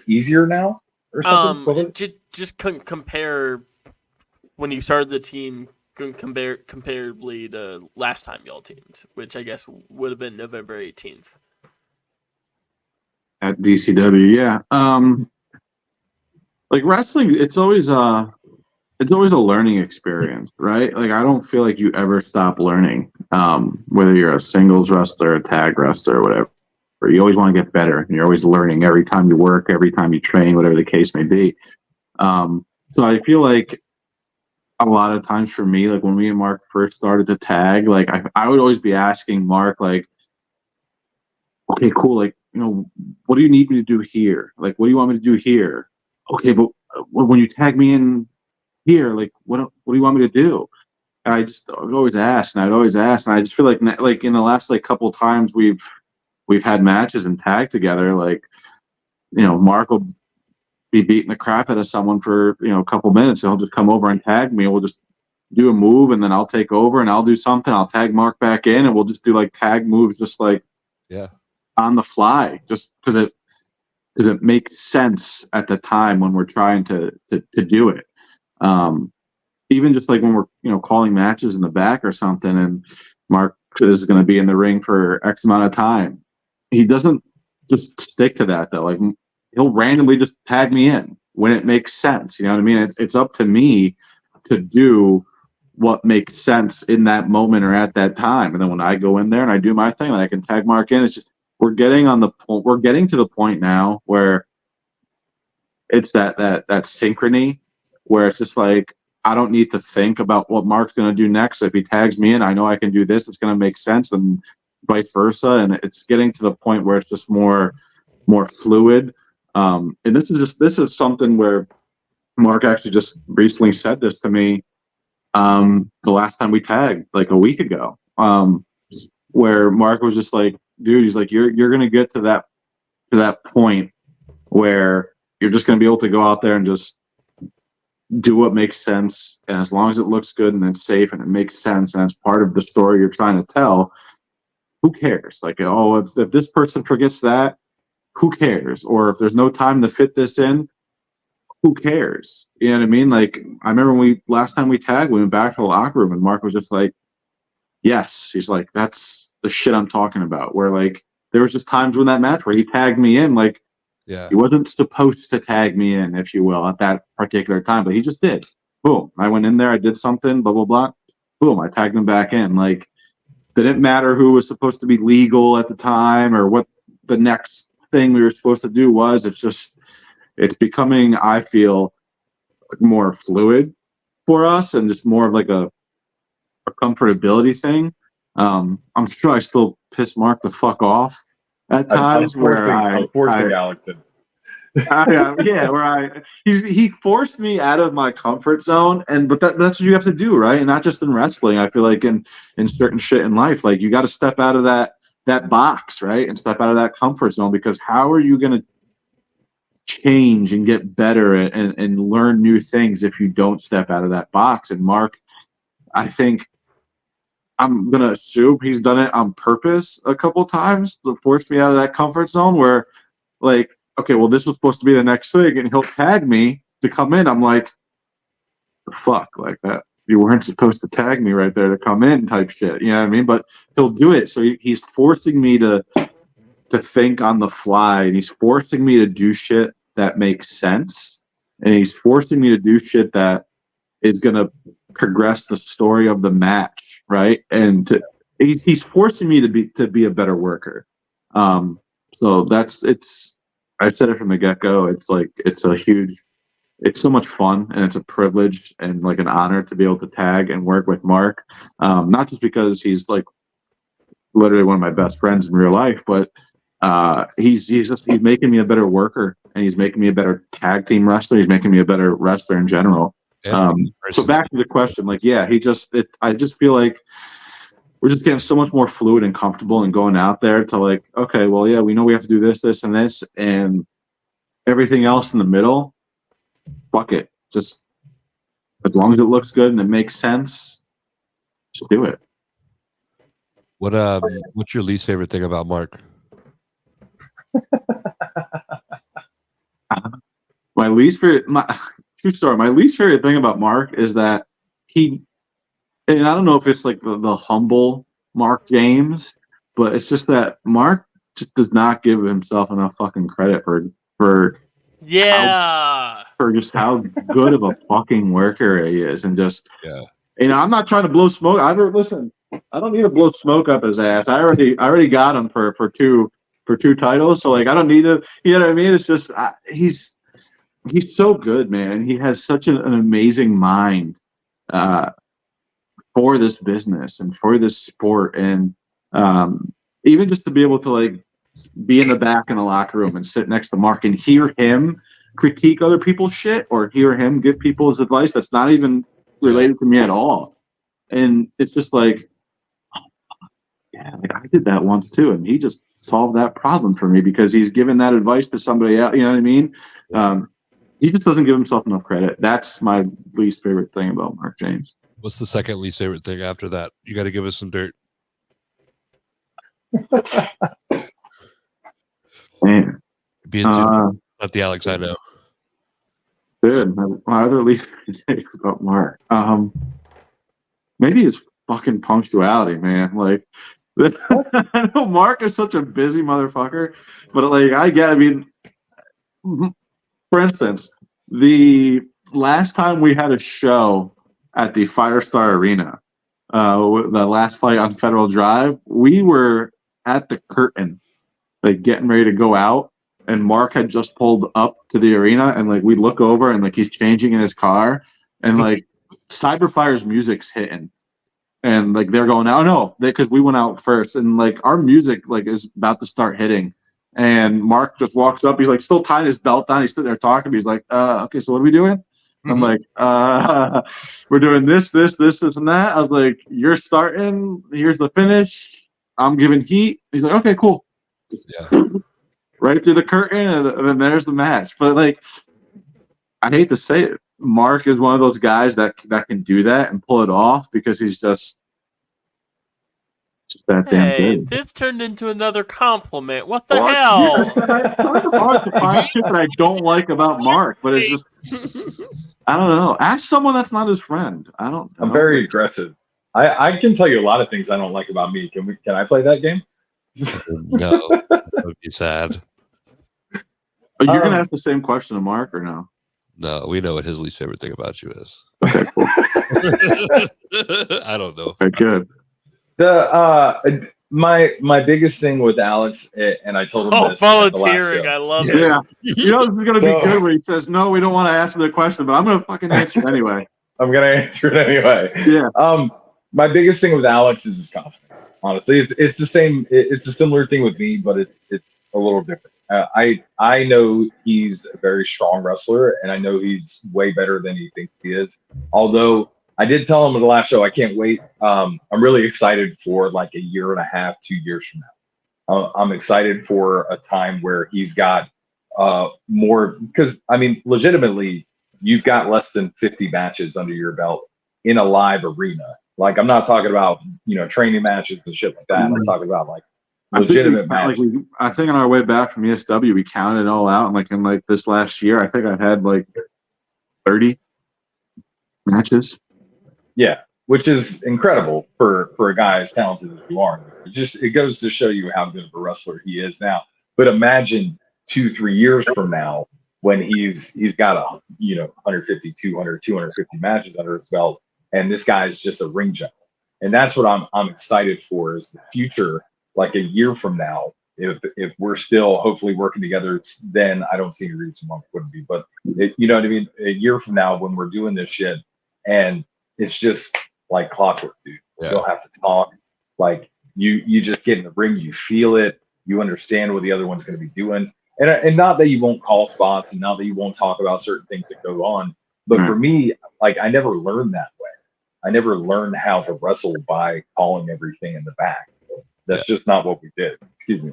easier now or something? Just compare when you started the team comparably to last time y'all teamed, which I guess would have been November 18th at DCW. Yeah. Like wrestling, it's always a learning experience, right? Like I don't feel like you ever stop learning. Whether you're a singles wrestler, a tag wrestler, or whatever. You always want to get better. And you're always learning every time you work, every time you train, whatever the case may be. So I feel like a lot of times for me, like when me and Mark first started to tag, like I would always be asking Mark, like, okay, cool. Like, you know, what do you need me to do here? Like, what do you want me to do here? Okay, but when you tag me in here, like, what do you want me to do? And I would always ask, and I just feel like in the last like couple times we've had matches and tag together, like, you know, Mark will be beating the crap out of someone for, you know, a couple minutes, and he'll just come over and tag me, and we'll just do a move, and then I'll take over and I'll do something. I'll tag Mark back in, and we'll just do like tag moves, just like on the fly, just because it makes sense at the time when we're trying to do it. Even just like when we're, you know, calling matches in the back or something, and Mark is going to be in the ring for X amount of time, he doesn't just stick to that though. Like he'll randomly just tag me in when it makes sense. You know what I mean? It's up to me to do what makes sense in that moment or at that time. And then when I go in there and I do my thing, and I can tag Mark in, it's just we're getting to the point now where it's that synchrony where it's just like I don't need to think about what Mark's going to do next. If he tags me in, I know I can do this. It's going to make sense, and vice versa. And it's getting to the point where it's just more fluid. And this is something where Mark actually just recently said this to me the last time we tagged, like a week ago, where Mark was just like, dude, he's like, you're going to get to that point where you're just going to be able to go out there and just do what makes sense, and as long as it looks good and it's safe and it makes sense and it's part of the story you're trying to tell, who cares? Like, oh, if this person forgets that, who cares? Or if there's no time to fit this in, who cares? You know what I mean? Like, I remember last time we tagged, we went back to the locker room and Mark was just like, yes. He's like, that's the shit I'm talking about. Where like there was just times when that match where he tagged me in, like, he wasn't supposed to tag me in, if you will, at that particular time, but he just did. Boom. I went in there, I did something, blah, blah, blah. Boom. I tagged him back in. Like, didn't matter who was supposed to be legal at the time or what the next thing we were supposed to do was. It's becoming, I feel, more fluid for us and just more of like a comfortability thing. I'm sure I still piss Mark the fuck off at times I'm forcing Alex in. He forced me out of my comfort zone, but that's what you have to do, right? And not just in wrestling. I feel like in certain shit in life, like you got to step out of that box, right, and step out of that comfort zone, because how are you going to change and get better and learn new things if you don't step out of that box? And Mark, I think, I'm going to assume he's done it on purpose a couple times to force me out of that comfort zone where, like, okay, well, this was supposed to be the next thing, and he'll tag me to come in. I'm like, the fuck, like that. You weren't supposed to tag me right there to come in type shit. You know what I mean? But he'll do it. So he's forcing me to think on the fly, and he's forcing me to do shit that makes sense. And he's forcing me to do shit that is going to progress the story of the match, right? And he's forcing me to be a better worker. So I said it from the get-go. It's so much fun, and it's a privilege and like an honor to be able to tag and work with Mark. Not just because he's like literally one of my best friends in real life, but he's making me a better worker, and he's making me a better tag team wrestler. He's making me a better wrestler in general. So back to the question, like, yeah, I just feel like we're just getting so much more fluid and comfortable and going out there to like, okay, well, yeah, we know we have to do this, this, and this, and everything else in the middle. Fuck it, just as long as it looks good and it makes sense, just do it. What's your least favorite thing about Mark? My least favorite, true story. My least favorite thing about Mark is that he, and I don't know if it's like the humble Mark James, but it's just that Mark just does not give himself enough fucking credit for just how good of a fucking worker he is, and just I'm not trying to blow smoke. I don't need to blow smoke up his ass. I already got him for two titles, so like I don't need to. You know what I mean? It's just he's so good, man. He has such an amazing mind for this business and for this sport, and even just to be able to like be in the back in the locker room and sit next to Mark and hear him critique other people's shit or hear him give people his advice that's not even related to me at all. And it's just like, yeah, like I did that once too, and he just solved that problem for me because he's given that advice to somebody else. You know what I mean? He just doesn't give himself enough credit. That's my least favorite thing about Mark James. What's the second least favorite thing after that? You got to give us some dirt. Man. Being not the Alex I know. Good. My other least favorite thing about Mark, maybe his fucking punctuality, man. Like, I know Mark is such a busy motherfucker, but like I mean, for instance, the last time we had a show at the Firestar Arena, the last fight on Federal Drive, we were at the curtain, like getting ready to go out, and Mark had just pulled up to the arena, and like we look over and like he's changing in his car, and like Cyberfire's music's hitting. And like they're going out, no, because we went out first, and like our music like is about to start hitting, and Mark just walks up. He's like still tying his belt on. He's sitting there talking. He's like, "Okay, so what are we doing?" I'm like, "We're doing this, and that." I was like, "You're starting. Here's the finish. I'm giving heat." He's like, "Okay, cool." Yeah. Right through the curtain, and then there's the match. But like, I hate to say it, Mark is one of those guys that can do that and pull it off because he's just that damn good. This turned into another compliment. What the hell? It's shit that I don't like about Mark, but it's just I don't know. Ask someone that's not his friend. I'm very aggressive. I can tell you a lot of things I don't like about me. Can I play that game? No, that would be sad. Are you gonna ask the same question to Mark or no? No, we know what his least favorite thing about you is. Okay, cool. I don't know. Okay, good. My biggest thing with Alex, and I told him this. Volunteering, I love it. Yeah, you know this is gonna be good when he says no, we don't want to answer the question, but I'm gonna fucking answer it anyway. I'm gonna answer it anyway. Yeah. My biggest thing with Alex is his confidence. Honestly, it's the same. It's a similar thing with me, but it's a little different. I know he's a very strong wrestler, and I know he's way better than he thinks he is. Although I did tell him in the last show, I can't wait. I'm really excited for like a year and a half, 2 years from now. I'm excited for a time where he's got more, because I mean, legitimately, you've got less than 50 matches under your belt in a live arena. Like, I'm not talking about, training matches and shit like that. I'm talking about like legitimate matches. I think on our way back from ESW, we counted it all out. And in this last year, I think I've had like 30 matches. Yeah, which is incredible for a guy as talented as you are. It goes to show you how good of a wrestler he is now. But imagine 2-3 years from now when he's got 150, 200, 250 matches under his belt, and this guy's just a ring general. And that's what I'm excited for, is the future. Like a year from now, if we're still hopefully working together, then I don't see any reason why we wouldn't be. But you know what I mean? A year from now, when we're doing this shit, and it's just like clockwork, dude. Yeah. You don't have to talk. Like you just get in the ring, you feel it, you understand what the other one's going to be doing, and not that you won't call spots, and not that you won't talk about certain things that go on. But for me, like, I never learned that way. I never learned how to wrestle by calling everything in the back. That's just not what we did. Excuse me.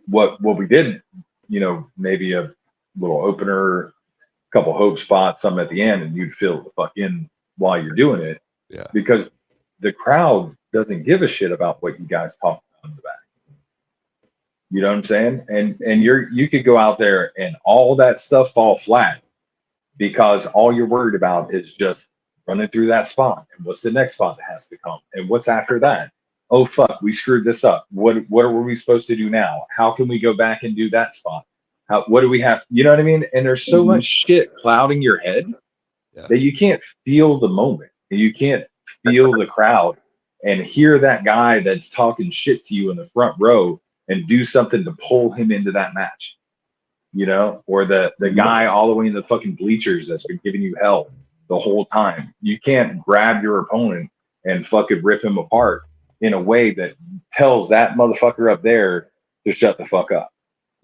What we did, maybe a little opener, couple hope spots, some at the end, and you'd fill the fuck in while you're doing it. Yeah. Because the crowd doesn't give a shit about what you guys talk about in the back. You know what I'm saying? And you could go out there and all that stuff fall flat because all you're worried about is just running through that spot. And what's the next spot that has to come? And what's after that? Oh fuck, we screwed this up. What are we supposed to do now? How can we go back and do that spot? What do we have? You know what I mean? And there's so much shit clouding your head that you can't feel the moment. You can't feel the crowd and hear that guy that's talking shit to you in the front row and do something to pull him into that match, or the guy all the way in the fucking bleachers that's been giving you hell the whole time. You can't grab your opponent and fucking rip him apart in a way that tells that motherfucker up there to shut the fuck up.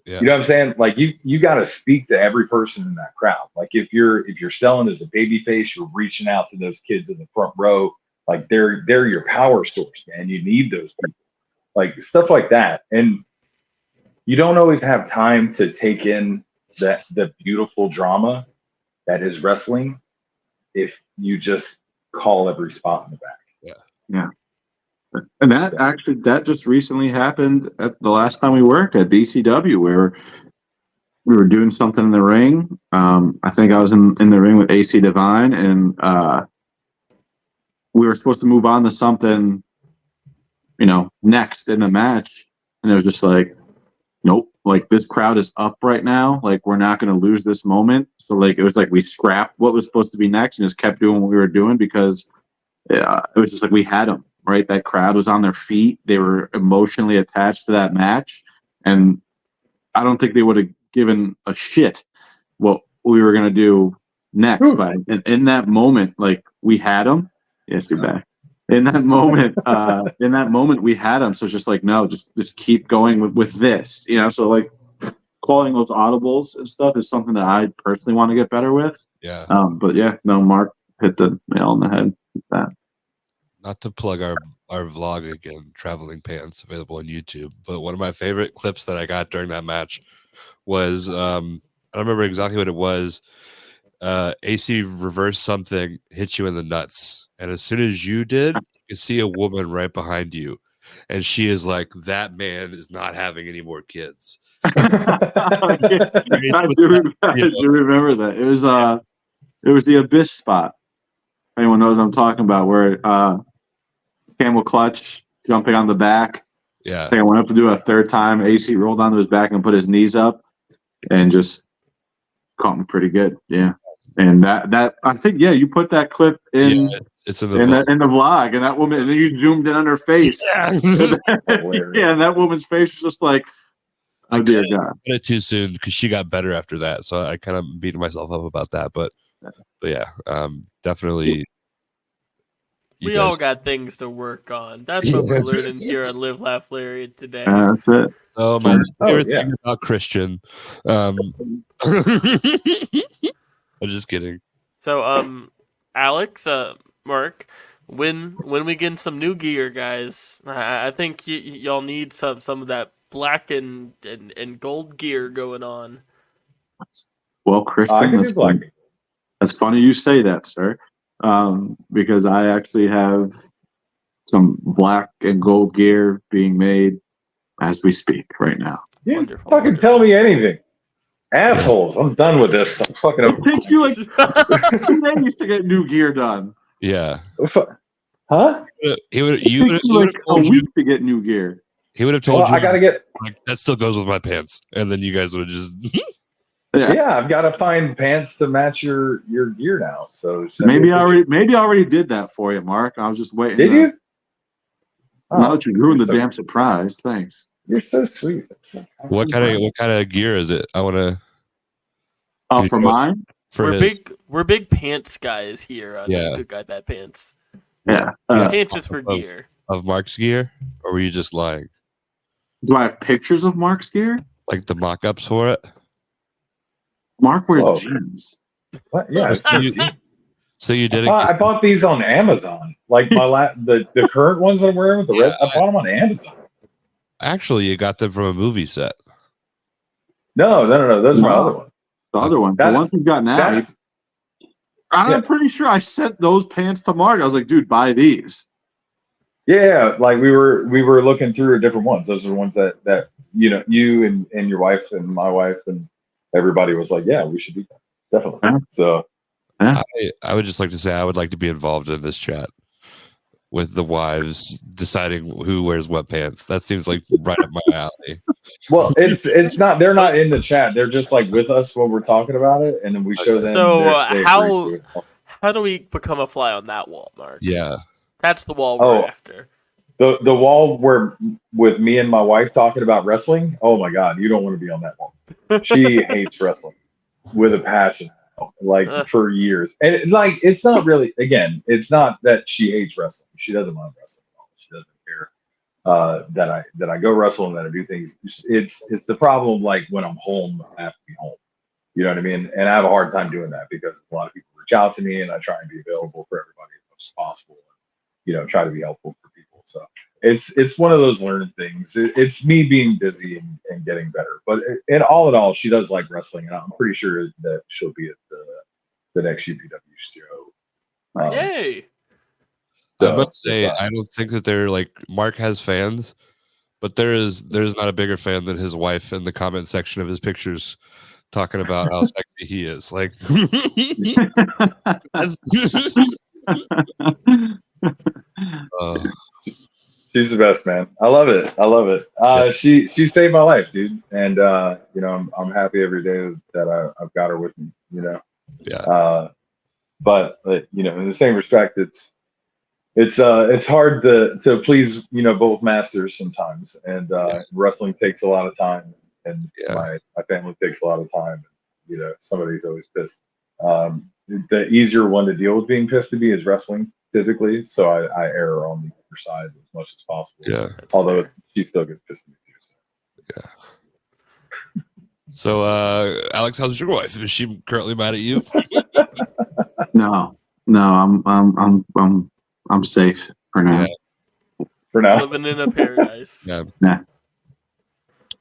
Yeah. You know what I'm saying? Like you got to speak to every person in that crowd. Like if you're selling as a baby face, you're reaching out to those kids in the front row. Like they're your power source, man. You need those people, like stuff like that. And you don't always have time to take in the beautiful drama that is wrestling if you just call every spot in the back. Yeah. And that just recently happened at the last time we worked at DCW, where we were doing something in the ring. I think I was in the ring with AC Divine, and we were supposed to move on to something, next in the match. And it was just like, nope, like this crowd is up right now. Like we're not going to lose this moment. So like, it was like we scrapped what was supposed to be next and just kept doing what we were doing because it was just like we had them. Right, that crowd was on their feet. They were emotionally attached to that match, and I don't think they would have given a shit what we were gonna do next. But in that moment, like we had them. Yes, you're back. In that moment, we had them. So it's just like, no, just keep going with this. So like calling those audibles and stuff is something that I personally want to get better with. Yeah. But yeah, no, Mark hit the nail on the head with that. Not to plug our vlog again, Traveling Pants, available on YouTube, but one of my favorite clips that I got during that match was I don't remember exactly what it was. AC reversed something, hit you in the nuts, and as soon as you did, you could see a woman right behind you, and she is like, "That man is not having any more kids." I do remember that. It was the Abyss spot. Anyone knows what I'm talking about? Where camel clutch, jumping on the back. Yeah. I think I went up to do a third time. AC rolled onto his back and put his knees up and just caught me pretty good. Yeah. And that I think, you put that clip in. Yeah, it's in the vlog. And that woman, and then you zoomed in on her face. Yeah. And that woman's face was just like, oh dear God. I did it too soon because she got better after that. So I kind of beat myself up about that. But yeah, definitely. We all got things to work on. That's what we're learning here at Live Laugh Lariat today. That's it. So my favorite thing about Christian. I'm just kidding. So Alex, Mark, when we get some new gear, guys, I think y'all need some of that black and gold gear going on. Well, Christian, that's funny you say that, sir. Because I actually have some black and gold gear being made as we speak right now. You fucking tell me anything. Assholes. I'm done with this. I'm fucking over. It takes you like 2 days to get new gear done. Yeah. Huh? He would like a week to get new gear. He would have told you I gotta get that still goes with my pants. And then you guys would have just Yeah, I've got to find pants to match your gear now. So maybe I already did that for you, Mark. I was just waiting. Did you? Now that you ruined the damn surprise, thanks. You're so sweet. What kind of gear is it? I want to. For mine, we're big pants guys here on Good Guy Bad Pants. Yeah, pants is for gear. Of Mark's gear, or were you just lying? Do I have pictures of Mark's gear? Like the mock-ups for it? Mark wears jeans. What? Yeah. So you didn't. I bought these on Amazon. Like the current ones that I'm wearing with the red. I bought them on Amazon. Actually, you got them from a movie set. No. Those are my other ones. The other one. The ones we've got now. I'm pretty sure I sent those pants to Mark. I was like, dude, buy these. Yeah, like we were looking through different ones. Those are the ones that you and your wife and my wife and everybody was like, yeah, we should do that. Definitely. Yeah. So I would just like to say I would like to be involved in this chat with the wives deciding who wears what pants. That seems like right up my alley. well, it's not. They're not in the chat. They're just like with us when we're talking about it, and then we show them. So they how do we become a fly on that wall, Mark? Yeah. That's the wall we're after. The wall where with me and my wife talking about wrestling. Oh my God, you don't want to be on that wall. She hates wrestling with a passion, like for years. And like it's not really. Again, it's not that she hates wrestling. She doesn't mind wrestling at all. She doesn't care that I go wrestle and that I do things. It's the problem. Like when I'm home, I have to be home. You know what I mean? And I have a hard time doing that because a lot of people reach out to me, and I try and be available for everybody as much as possible. Try to be helpful for people. So it's one of those learning things. It's me being busy and getting better. But in all, she does like wrestling, and I'm pretty sure that she'll be at the next UPW show. Yay! So, I must say, I don't think that they're like Mark has fans, but there's not a bigger fan than his wife in the comment section of his pictures talking about how sexy he is. Like, she's the best, man. I love it. She saved my life, dude. And I'm happy every day that I've got her with me. Yeah. But in the same respect, it's hard to please both masters sometimes, and wrestling takes a lot of time, and my family takes a lot of time. Somebody's always pissed. The easier one to deal with being pissed to me is wrestling typically, so I err on the other side as much as possible. Yeah. Although she still gets pissed at me too. So. Yeah. So, Alex, how's your wife? Is she currently mad at you? No, I'm safe for now. Yeah. For now, living in a paradise. Yeah.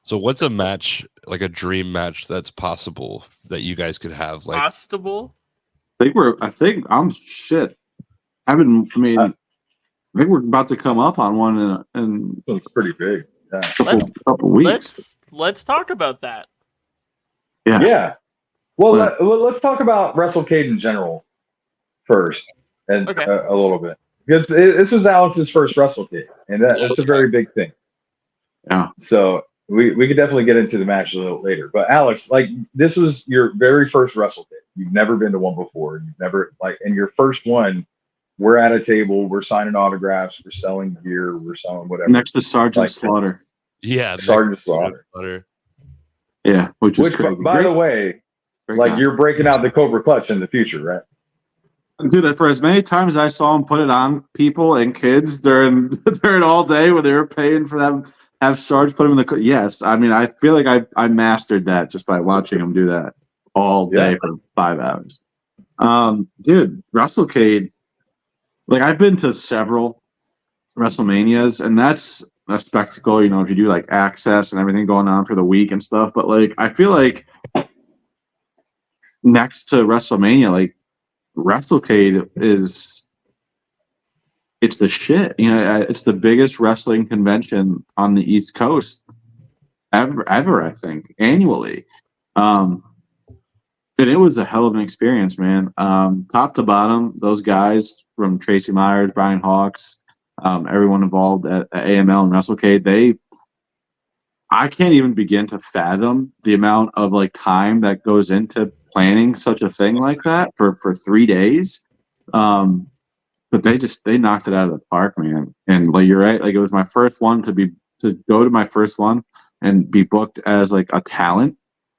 So, what's a match, like a dream match that's possible that you guys could have? Like, possible? I think I'm shit. I think we're about to come up on one in it's pretty big. Yeah. Couple weeks. Let's talk about that. Yeah. Well, let's talk about WrestleCade in general first, and a little bit, because this was Alex's first WrestleCade, and that's a very big thing. Yeah. So we could definitely get into the match a little later. But Alex, like, this was your very first WrestleCade. You've never been to one before. You've never and your first one. We're at a table. We're signing autographs. We're selling gear. We're selling whatever. Next to Sergeant Slaughter. Yeah, Sergeant Slaughter. Yeah, which by the way, like, you're breaking out the Cobra Clutch in the future, right? Dude, for as many times as I saw him put it on people and kids during all day when they were paying for them, have Sarge put him in the yes. I mean, I feel like I mastered that just by watching him do that all day for 5 hours. Dude, WrestleCade. Like, I've been to several WrestleManias, and that's a spectacle, if you do like access and everything going on for the week and stuff. But like, I feel like next to WrestleMania, like, WrestleCade it's the shit. It's the biggest wrestling convention on the East Coast ever, I think, annually. And it was a hell of an experience, man. Top to bottom, those guys from Tracy Myers, Brian Hawks, everyone involved at AML and WrestleCade, I can't even begin to fathom the amount of like time that goes into planning such a thing like that for 3 days. But they knocked it out of the park, man. And like, you're right, like, it was my first one to go to my first one and be booked as like a talent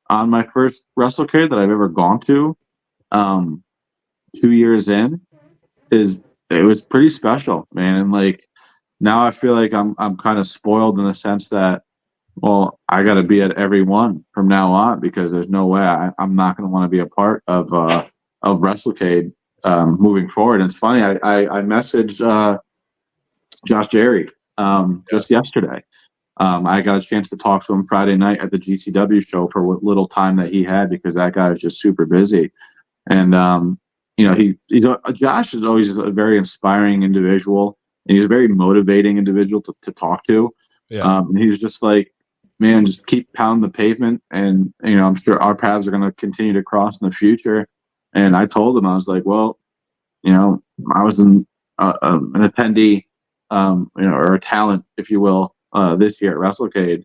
on my first WrestleCade that I've ever gone to. 2 years in, it was pretty special, man. And like, now I feel like I'm kind of spoiled in the sense that, well, I got to be at every one from now on, because there's no way I'm not going to want to be a part of WrestleCade moving forward. And it's funny, I messaged Josh Jerry just yesterday. I got a chance to talk to him Friday night at the GCW show for what little time that he had, because that guy was just super busy. And Josh is always a very inspiring individual, and he's a very motivating individual to talk to. Yeah. And he was just like, man, just keep pounding the pavement, and I'm sure our paths are going to continue to cross in the future. And I told him, I was like, well, I was an attendee, or a talent, if you will, this year at WrestleCade.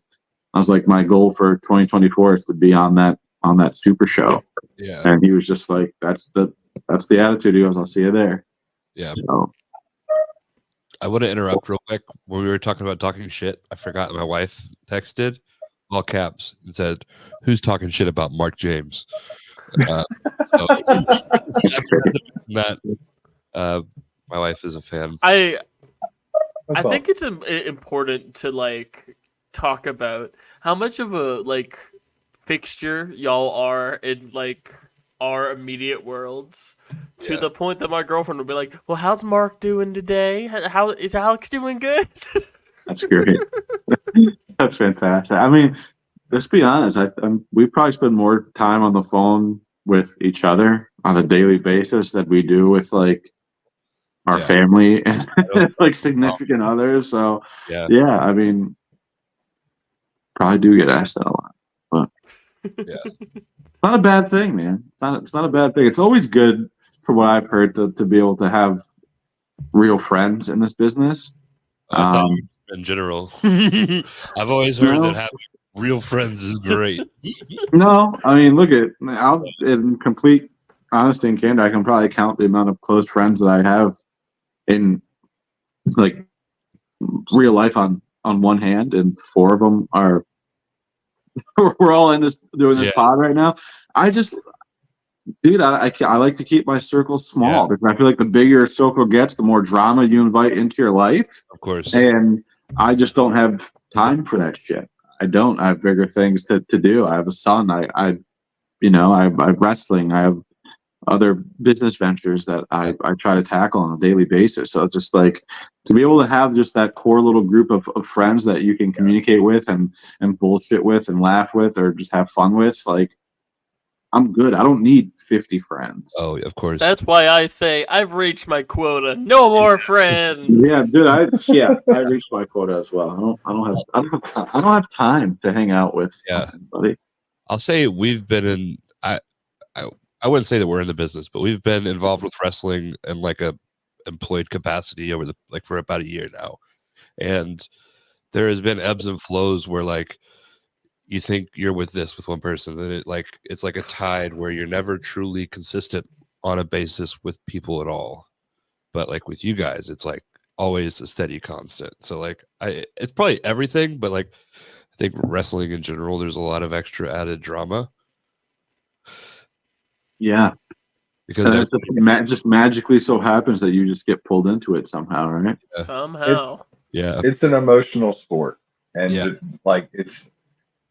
I was like, my goal for 2024 is to be on that super show. Yeah. And he was just like, that's the attitude. He goes, I'll see you there. Yeah. So, I want to interrupt real quick. When we were talking about talking shit, I forgot my wife texted, all caps, and said, "Who's talking shit about Mark James?" So that my wife is a fan. I That's think it's important to like talk about how much of a like fixture y'all are in like our immediate worlds, to the point that my girlfriend would be like, "Well, how's Mark doing today? How is Alex doing? Good." that's great. That's fantastic. I mean, let's be honest. We probably spend more time on the phone with each other on a daily basis than we do with like our family and like significant others. So yeah, I mean, probably do get asked that a lot, but not a bad thing, man. It's not a bad thing. It's always good, from what I've heard, to be able to have real friends in this business. In general, I've always heard that having real friends is great. No, I mean, in complete honesty and candor, I can probably count the amount of close friends that I have in like real life on one hand, and 4 of them are we're all in this doing this pod right now. I like to keep my circle small, because I feel like the bigger your circle gets, the more drama you invite into your life. Of course. And I just don't have time for that shit. I don't. I have bigger things to do. I have a son. I have wrestling. I have other business ventures that I try to tackle on a daily basis. So it's just like, to be able to have just that core little group of friends that you can communicate with and bullshit with and laugh with, or just have fun with, like, I'm good. I don't need 50 friends. Oh, of course. That's why I say I've reached my quota. No more friends. Yeah, dude. I reached my quota as well. I don't have time to hang out with anybody. I'll say we've been in. I wouldn't say that we're in the business, but we've been involved with wrestling in like a employed capacity for about a year now, and there has been ebbs and flows where like you think you're with one person, and it's like a tide where you're never truly consistent on a basis with people at all. But like with you guys, it's like always the steady constant. So like it's probably everything, but like I think wrestling in general, there's a lot of extra added drama. Yeah, because it just magically so happens that you just get pulled into it somehow, right? Somehow. It's an emotional sport, and it's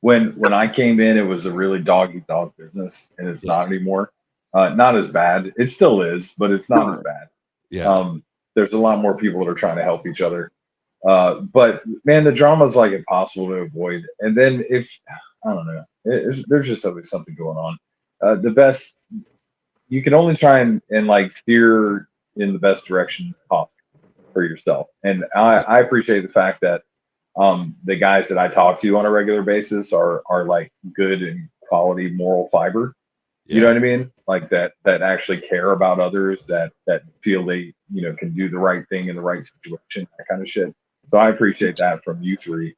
when I came in, it was a really dog-eat-dog business, and it's not anymore. Not as bad. It still is, but it's not as bad. Yeah. There's a lot more people that are trying to help each other. But man, the drama is like impossible to avoid. And then I don't know, there's just always something going on. The best, you can only try and like steer in the best direction possible for yourself. And I appreciate the fact that the guys that I talk to on a regular basis are like good and quality moral fiber. You know what I mean? Like that actually care about others, that feel they, can do the right thing in the right situation, that kind of shit. So I appreciate that from you three,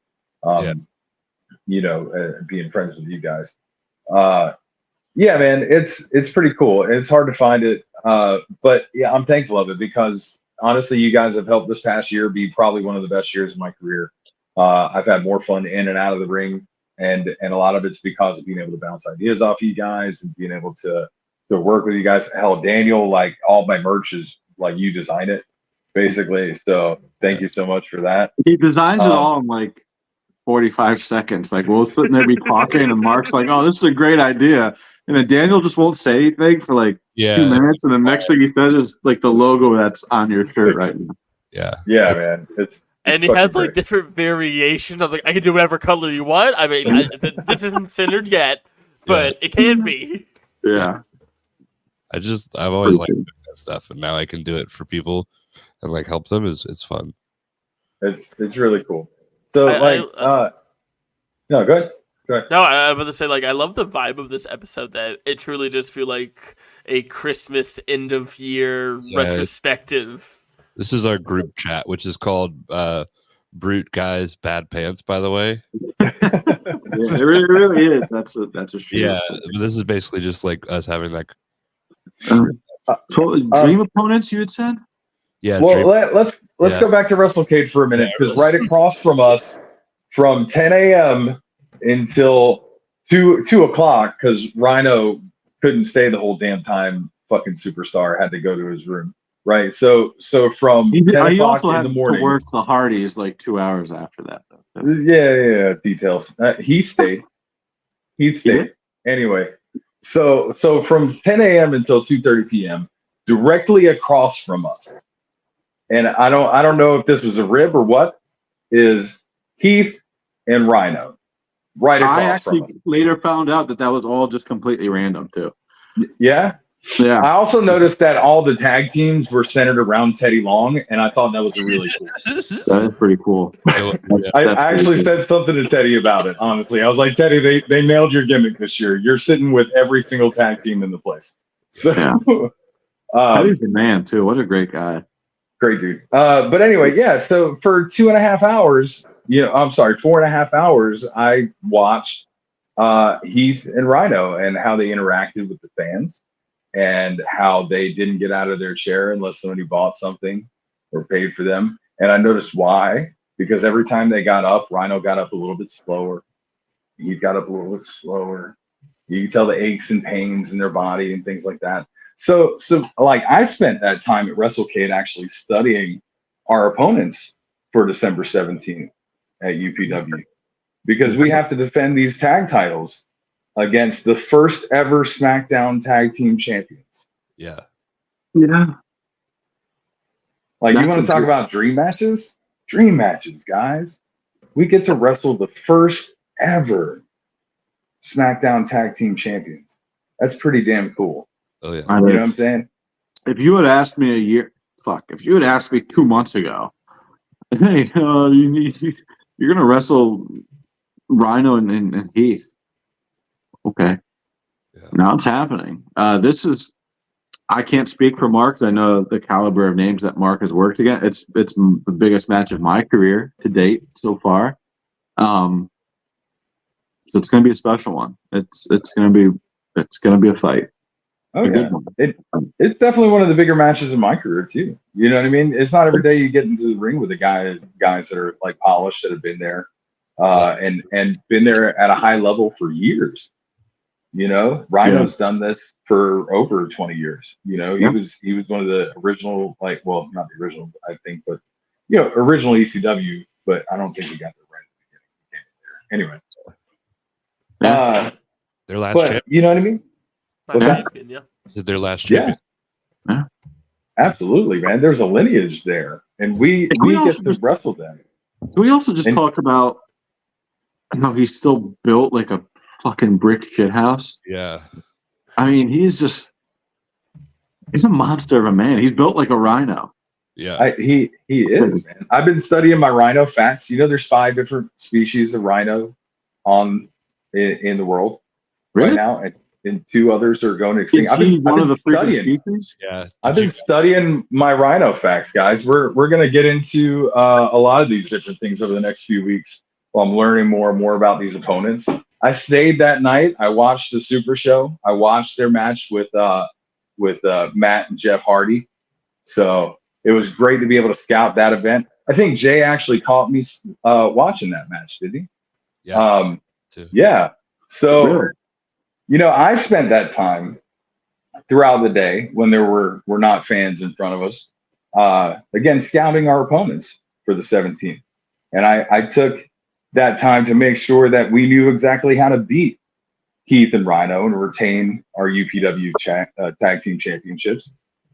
being friends with you guys. Yeah, man, it's pretty cool. It's hard to find it. But yeah, I'm thankful of it, because honestly, you guys have helped this past year be probably one of the best years of my career. I've had more fun in and out of the ring. And a lot of it's because of being able to bounce ideas off you guys and being able to work with you guys. Hell, Daniel, like all my merch is like you design it, basically. So thank you so much for that. He designs it all in like 45 seconds. Like we'll sit there be talking, and Mark's like, "Oh, this is a great idea," And then Daniel just won't say anything for like 2 minutes, and the next thing he says is like the logo that's on your shirt right now. Yeah, man. And he has like different variation of like I can do whatever color you want. I mean, this isn't centered yet, but it can be. Yeah. I've always liked that stuff, and now I can do it for people and like help them. It's fun. It's really cool. So no, go ahead. No, I'm going to say like I love the vibe of this episode. That it truly does feel like a Christmas end of year retrospective. This is our group chat, which is called Brute Guys Bad Pants, by the way. It really is. That's a shoot. Yeah, but this is basically just like us having like dream opponents, you had said? Yeah. Well, let's go back to WrestleCade for a minute, because right across from us, from 10 a.m. until 2 o'clock, because Rhyno couldn't stay the whole damn time. Fucking superstar had to go to his room. Right. So from 10 o'clock in the morning, to work the Hardys like 2 hours after that. Though. Yeah. Details. He stayed. Anyway. So from 10 a.m. until 2:30 p.m. directly across from us, and I don't know if this was a rib or what, is Heath and Rhyno. Right across I actually from us. Later found out that was all just completely random too. Yeah. Yeah. I also noticed that all the tag teams were centered around Teddy Long, and I thought that was really cool. That is pretty cool. I actually said something to Teddy about it, honestly. I was like, Teddy, they nailed your gimmick this year. You're sitting with every single tag team in the place. So, Teddy's a man, too. What a great guy. Great dude. But anyway, yeah, so for 2.5 hours, 4.5 hours, I watched Heath and Rhyno and how they interacted with the fans, and how they didn't get out of their chair unless somebody bought something or paid for them. And I noticed why, because every time they got up, Rhyno got up a little bit slower. He got up a little bit slower. You can tell the aches and pains in their body and things like that. So like I spent that time at WrestleCade actually studying our opponents for December 17th at UPW, because we have to defend these tag titles against the first ever SmackDown Tag Team Champions. Yeah. Like, you want to talk about dream matches? Dream matches, guys. We get to wrestle the first ever SmackDown Tag Team Champions. That's pretty damn cool. Oh, yeah. You know what I'm saying? If you had asked me if you had asked me 2 months ago, hey, you're going to wrestle Rhyno and Heath. Okay. Yeah. Now it's happening. I can't speak for Mark, because I know the caliber of names that Mark has worked against. It's the biggest match of my career to date so far. So it's going to be a special one. It's going to be a fight. Oh yeah, it's definitely one of the bigger matches in my career too. You know what I mean? It's not every day you get into the ring with guys that are like polished, that have been there, and been there at a high level for years. You know, Rhino's done this for over 20 years. You know, he was one of the original, not the original, I think, but original ECW. But I don't think he got the right at the beginning. Anyway, their last but champion. You know what I mean? Is it their last champion? Yeah, absolutely, man. There's a lineage there, and we get to wrestle them. Can we also just talk about how he's still built like a fucking brick shithouse? Yeah. I mean, he's a monster of a man. He's built like a Rhyno. Yeah. He is, man. I've been studying my Rhyno facts. There's 5 different species of Rhyno in the world right now, and 2 others are going extinct. I've been studying my Rhyno facts, guys. We're going to get into a lot of these different things over the next few weeks while I'm learning more and more about these opponents. I stayed that night. I watched the Super Show. I watched their match with Matt and Jeff Hardy. So it was great to be able to scout that event. I think Jay actually caught me watching that match, did he? Yeah. Yeah. So, I spent that time throughout the day when there were not fans in front of us, again, scouting our opponents for the 17th. And I took that time to make sure that we knew exactly how to beat Heath and Rhyno and retain our UPW tag team championships.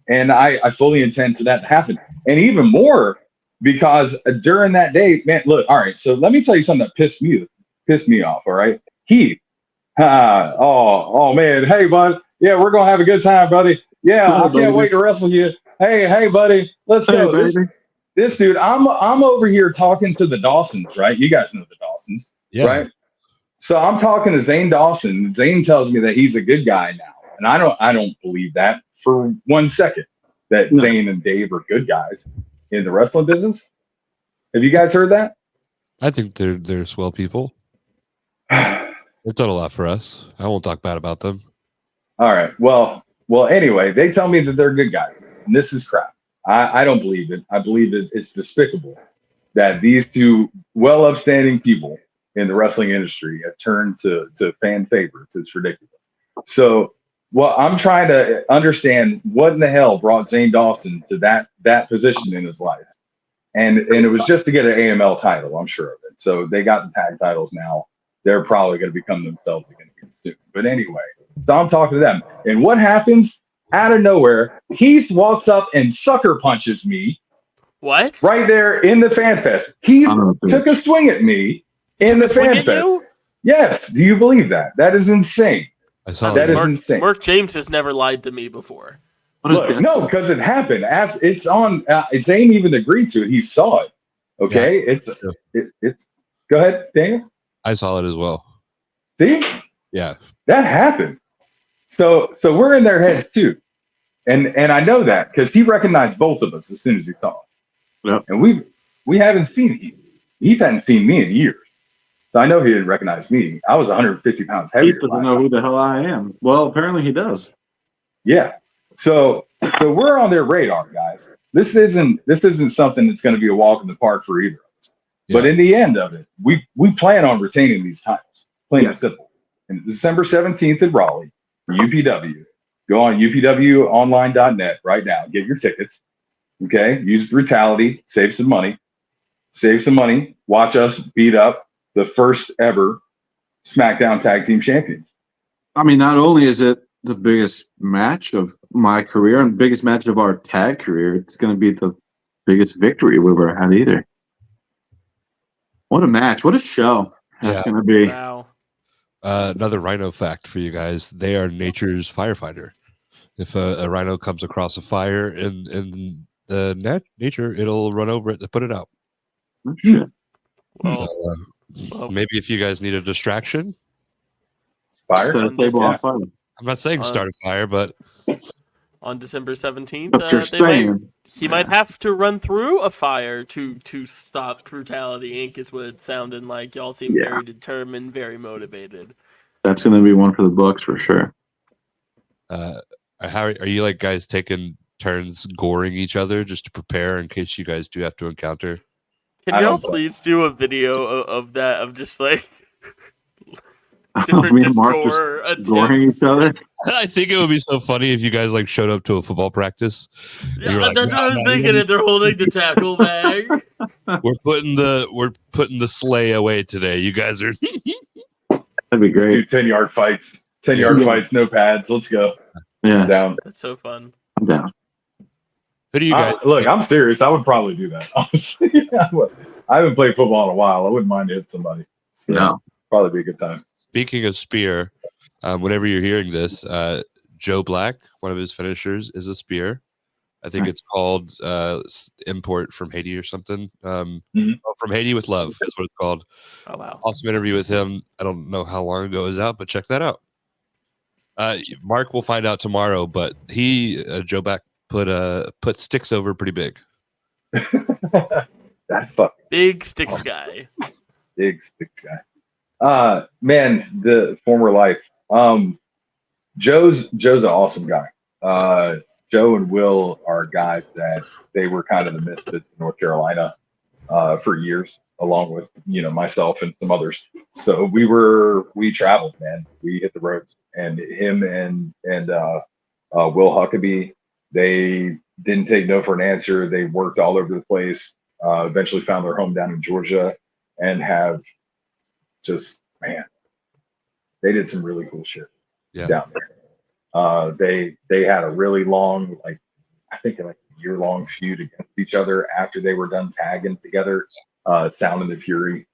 And I fully intend for that to happen. And even more because during that day, man, look, all right. So let me tell you something that pissed me off. All right. Heath. Oh man. Hey, bud. Yeah, we're going to have a good time, buddy. Yeah, I can't wait to wrestle you. Hey, buddy. Let's go. This dude, I'm over here talking to the Dawsons, right? You guys know the Dawsons, right? So I'm talking to Zane Dawson. Zane tells me that he's a good guy now, and I don't believe that for 1 second. That Zane and Dave are good guys in the wrestling business. Have you guys heard that? I think they're swell people. They've done a lot for us. I won't talk bad about them. All right. Well. Anyway, they tell me that they're good guys, and this is crap. I don't believe it. I believe that it's despicable that these two well upstanding people in the wrestling industry have turned to fan favorites. It's ridiculous. So, I'm trying to understand what in the hell brought Zane Dawson to that position in his life, and it was just to get an AML title. I'm sure of it. So they got the tag titles now. They're probably going to become themselves again soon. But anyway, so I'm talking to them, and what happens? Out of nowhere, Heath walks up and sucker punches me. What? Right there in the fan fest. Heath took a swing at me in the fan fest. Yes. Do you believe that? That is insane. I saw that. Is insane. Mark James has never lied to me before. Look, no, because it happened. As it's on, Zane even agreed to it. He saw it. Okay, yeah, it's. Go ahead, Daniel. I saw it as well. See? Yeah, that happened. So we're in their heads too, and I know that because he recognized both of us as soon as he saw us. Yep. And we haven't seen Heath. Heath hadn't seen me in years, so I know he didn't recognize me. I was 150 pounds heavier. He doesn't know who the hell I am. Well, apparently he does. Yeah. So we're on their radar, guys. This isn't something that's going to be a walk in the park for either of us. Yeah. But in the end of it, we plan on retaining these titles. Plain and simple. And December 17th in Raleigh. UPW. Go on upwonline.net right now. Get your tickets. Okay. Use Brutality. Save some money. Watch us beat up the first ever SmackDown Tag Team Champions. I mean, not only is it the biggest match of my career and biggest match of our tag career, it's going to be the biggest victory we've ever had either. What a match. What a show that's going to be. Wow. Another Rhyno fact for you guys. They are nature's firefighter. If a rhino comes across a fire in the nature, it'll run over it to put it out. Yeah. So, maybe if you guys need a distraction, fire. I'm not saying start a fire, but on December 17th, he might have to run through a fire to stop Brutality Inc. is what it sounded like. Y'all seem very determined, very motivated. That's going to be one for the books for sure. How are you guys taking turns goring each other just to prepare in case you guys do have to encounter? Can y'all please do a video of that, of just me and Mark just goring each other? I think it would be so funny if you guys showed up to a football practice. Yeah, that's what I was thinking. If they're holding the tackle bag, we're putting the sleigh away today. You guys are. That'd be great. 10-yard fights. 10-yard fights, no pads. Let's go. Yeah, I'm down. That's so fun. I'm down. Who do you guys look? I'm serious. I would probably do that. Honestly, I haven't played football in a while. I wouldn't mind to hit somebody. So no, probably be a good time. Speaking of spear, whenever you're hearing this, Joe Black, one of his finishers is a spear. I think it's called import from Haiti or something. From Haiti with Love is what it's called. Oh wow! Awesome interview with him. I don't know how long ago it was out, but check that out. Mark will find out tomorrow, but Joe Black put sticks over pretty big. That fuck big sticks guy. Big sticks guy. Man, the former life. Joe's an awesome guy. Joe and Will are guys that they were kind of the misfits in North Carolina for years, along with myself and some others. So we traveled, man. We hit the roads, and him and Will Huckabee, they didn't take no for an answer. They worked all over the place. Eventually found their home down in Georgia, and have just they did some really cool shit Yeah. down there. They had a really long, like I think like a year-long feud against each other after they were done tagging together. Sound and the Fury,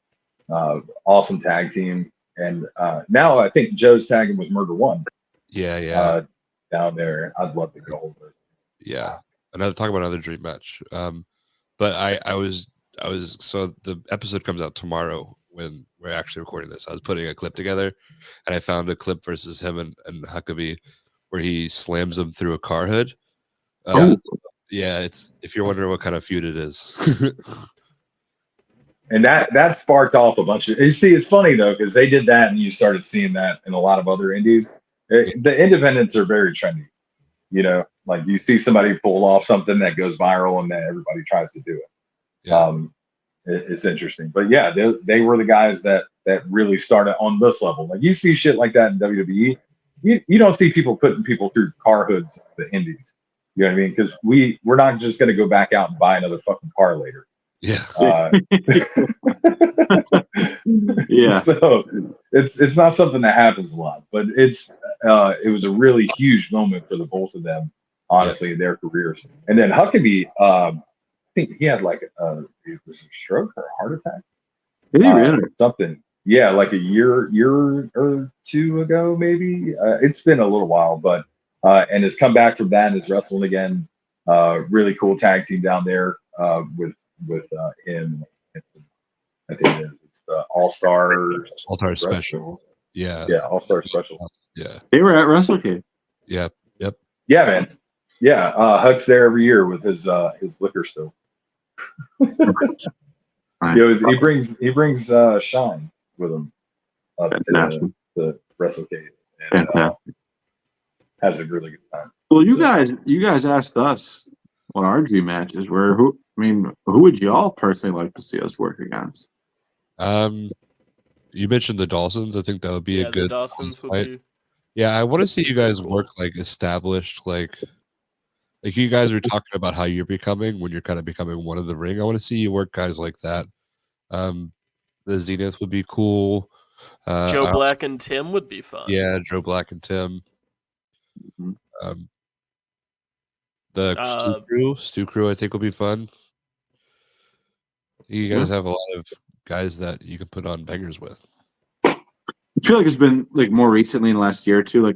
awesome tag team, and now I think Joe's tagging with Murder One. Yeah. Down there, I'd love to go over. Yeah. Talk about another dream match. But I was so the episode comes out tomorrow when we're actually recording this. I was putting a clip together, and I found a clip versus him and Huckabee where he slams him through a car hood. Yeah, it's if you're wondering what kind of feud it is. And that sparked off a bunch of. You see, it's funny though because they did that, and you started seeing that in a lot of other indies. The independents are very trendy. You know, like you see somebody pull off something that goes viral, and then everybody tries to do it. Yeah. It's interesting, but yeah, they were the guys that really started on this level. Like you see shit like that in WWE. You don't see people putting people through car hoods in the indies. You know what I mean? Because we're not just going to go back out and buy another fucking car later. Yeah. Yeah. So it's not something that happens a lot, but it was a really huge moment for the both of them, honestly, in their careers. And then Huckabee, I think he had like it was a stroke or a heart attack. Did he really? Something. Yeah, like a year or two ago, maybe. It's been a little while, but and has come back from that and is wrestling again. Really cool tag team down there with him. I think it is. It's the All-Star Special. Yeah. Yeah, All-Star Special. Yeah. They were at WrestleCade. Yeah. Yep. Yeah, man. Yeah, Huck's there every year with his liquor store. He brings Shine with him up to the WrestleCade and has a really good time. Well, you guys asked us what our dream matches were. Who would y'all personally like to see us work against? You mentioned the Dawsons. I think that would be a good. The Dawsons would be. Yeah, I want to see you guys work like established, like you guys were talking about how you're becoming when you're kind of becoming one of the ring. I want to see you work guys like that. The Zenith would be cool. Joe Black and Tim would be fun. Yeah, Joe Black and Tim. The Stu Crew, I think will be fun. You guys have a lot of guys that you can put on bangers with. I feel like it's been like more recently in the last year or two,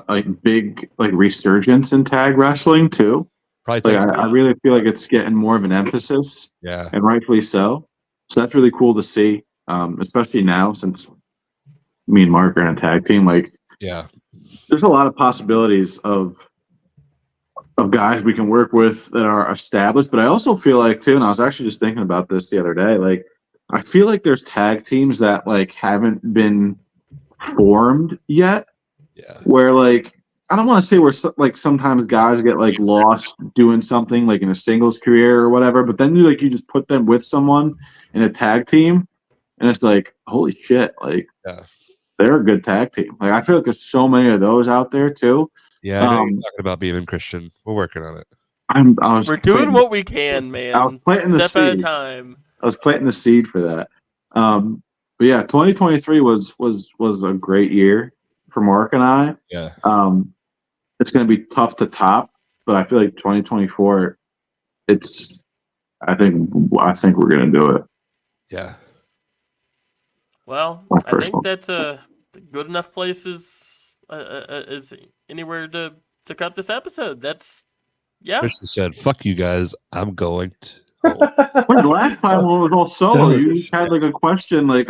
like big like resurgence in tag wrestling too. Probably I really feel like it's getting more of an emphasis. Yeah, and rightfully so. So that's really cool to see, especially now since me and Mark are in a tag team. Like, yeah, there's a lot of possibilities of guys we can work with that are established. But I also feel like too, and I was actually just thinking about this the other day. Like, I feel like there's tag teams that like haven't been formed yet. Yeah. Where like I don't want to say where like sometimes guys get like lost doing something like in a singles career or whatever, but then you just put them with someone in a tag team, and it's like holy shit, like they're a good tag team. Like I feel like there's so many of those out there too. Yeah, I know you're talking about being Christian. We're working on it. We're doing what we can, man. I was planting the step at a seed. time. I was planting the seed for that. But yeah, 2023 was a great year for Mark and I. Yeah. It's going to be tough to top, but I feel like 2024, I think we're going to do it. Yeah. Well, I think that's a good enough place as anywhere to cut this episode. That's Christian said, "Fuck you guys, I'm going to." Wait, the last time when it was all solo, you each had like a question, like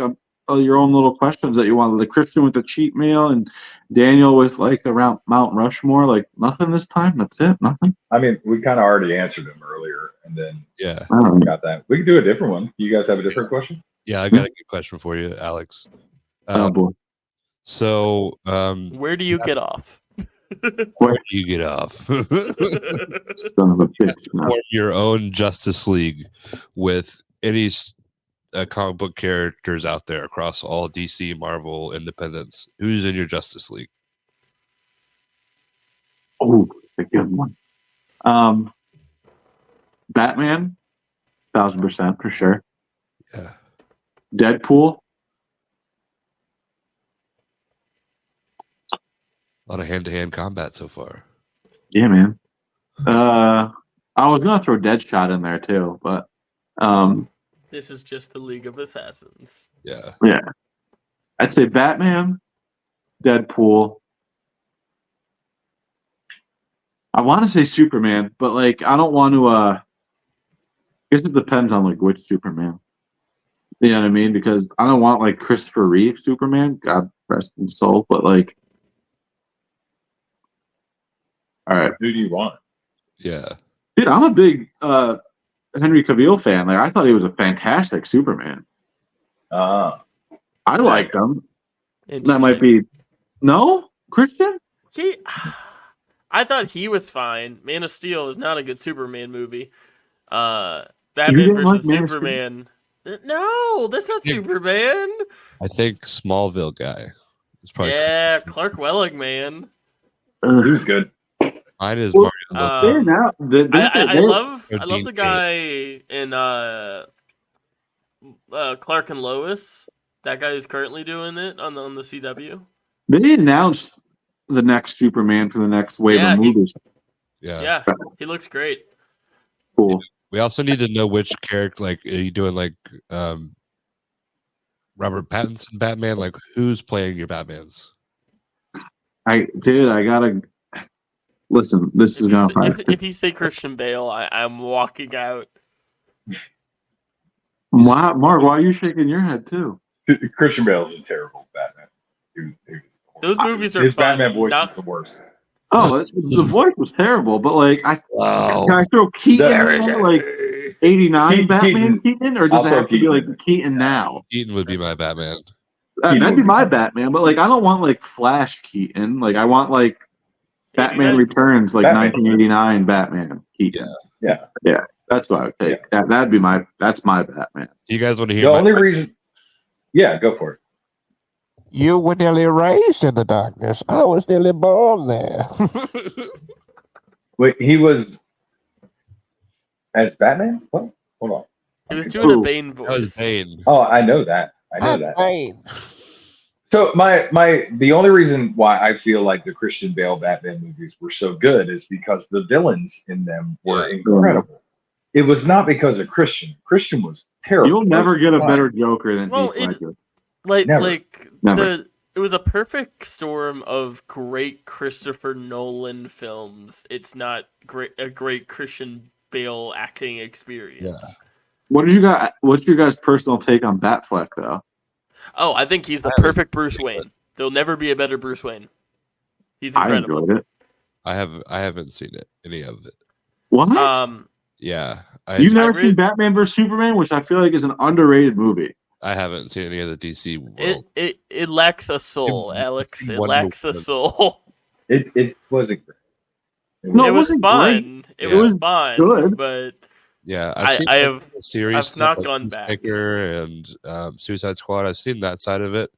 your own little questions that you wanted. Like Christian with the cheat meal and Daniel with like the Mount Rushmore. Like nothing this time. That's it. Nothing. I mean, we kind of already answered them earlier, and then we got that. We can do a different one. You guys have a different question? Yeah, I got a good question for you, Alex. Oh boy. So, where do you get off? Where do you get off? Son of a bitch. Form your own Justice League with any comic book characters out there across all DC, Marvel, Independence. Who's in your Justice League? Oh, a good one. Batman, 1000% for sure. Yeah. Deadpool. A lot of hand-to-hand combat so far. Yeah, man. I was gonna throw Deadshot in there too, but This is just the League of Assassins. Yeah. yeah, I'd say Batman, Deadpool. I want to say Superman, but like I don't want to. I guess it depends on like which Superman. You know what I mean? Because I don't want like Christopher Reeve Superman. God rest his soul. But like, all right, Who do you want? Yeah. dude, I'm a big Henry Cavill fan. Like I thought he was a fantastic Superman. I liked him. That might be Christian. I thought he was fine. Man of Steel is not a good Superman movie. You Batman didn't like versus Man of Superman. No, that's not Superman. I think Smallville guy. Is probably Clark Welling, man. He was good. Mine is Well, Mario. I love Dean the guy in Clark and Lois. That guy who's currently doing it on the CW. They announced the next Superman for the next wave of movies. Yeah. He looks great. Cool. We also need to know which character. Like, are you doing like Robert Pattinson Batman? Like, who's playing your Batmans? I gotta listen. This is gonna. If you say Christian Bale, I'm walking out. Why, Mark? Why are you shaking your head too? Christian Bale is a terrible Batman. Those movies are his fun. Batman voice is the worst. Oh, the voice was terrible, but like, can I throw Keaton in there, like 89 Batman Keaton, or does it have to be like Keaton now? Keaton would be my Batman. That'd be my Batman, but like, I don't want like Flash Keaton. Like, I want like Batman Returns, like 1989 Batman Keaton. Yeah. That's what I would take. Yeah. That's my Batman. Do you guys want to hear? The only reason? Yeah, go for it. You were nearly raised in the darkness. I was nearly born there. Wait, he was as Batman? What? Hold on. He was doing a Bane voice. That was Bane. Oh, I know that. Bane. So the only reason why I feel like the Christian Bale Batman movies were so good is because the villains in them were incredible. It was not because of Christian. Christian was terrible. You'll never get a better Joker than Heath Ledger. It was a perfect storm of great Christopher Nolan films. It's not a great Christian Bale acting experience. Yeah. What's your guys' personal take on Batfleck though? Oh, I think he's the perfect Bruce Wayne. There'll never be a better Bruce Wayne. He's incredible. I enjoyed it. I haven't seen it. Any of it. What? Yeah. You've never seen Batman vs Superman, which I feel like is an underrated movie. I haven't seen any of the DC world. It lacks a soul, Alex. It lacks a soul. It wasn't great. It was fun. It was fun. Good. But yeah, I have a series. I've not like gone back. And Suicide Squad. I've seen that side of it.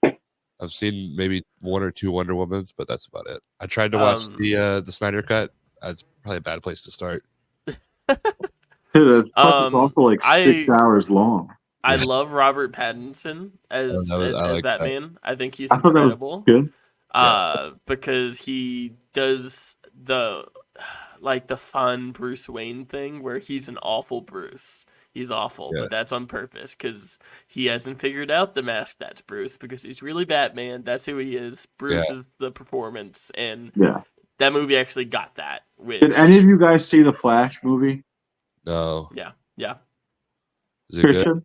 I've seen maybe one or two Wonder Womans, but that's about it. I tried to watch the Snyder Cut. It's probably a bad place to start. Plus, it's also like 6 hours long. I love Robert Pattinson as Batman. I think he's incredible. That was good. Because he does the fun Bruce Wayne thing where he's an awful Bruce. He's awful, but that's on purpose because he hasn't figured out the mask that's Bruce because he's really Batman. That's who he is. Bruce is the performance, and that movie actually got that. Did any of you guys see the Flash movie? No. Yeah. Is it good?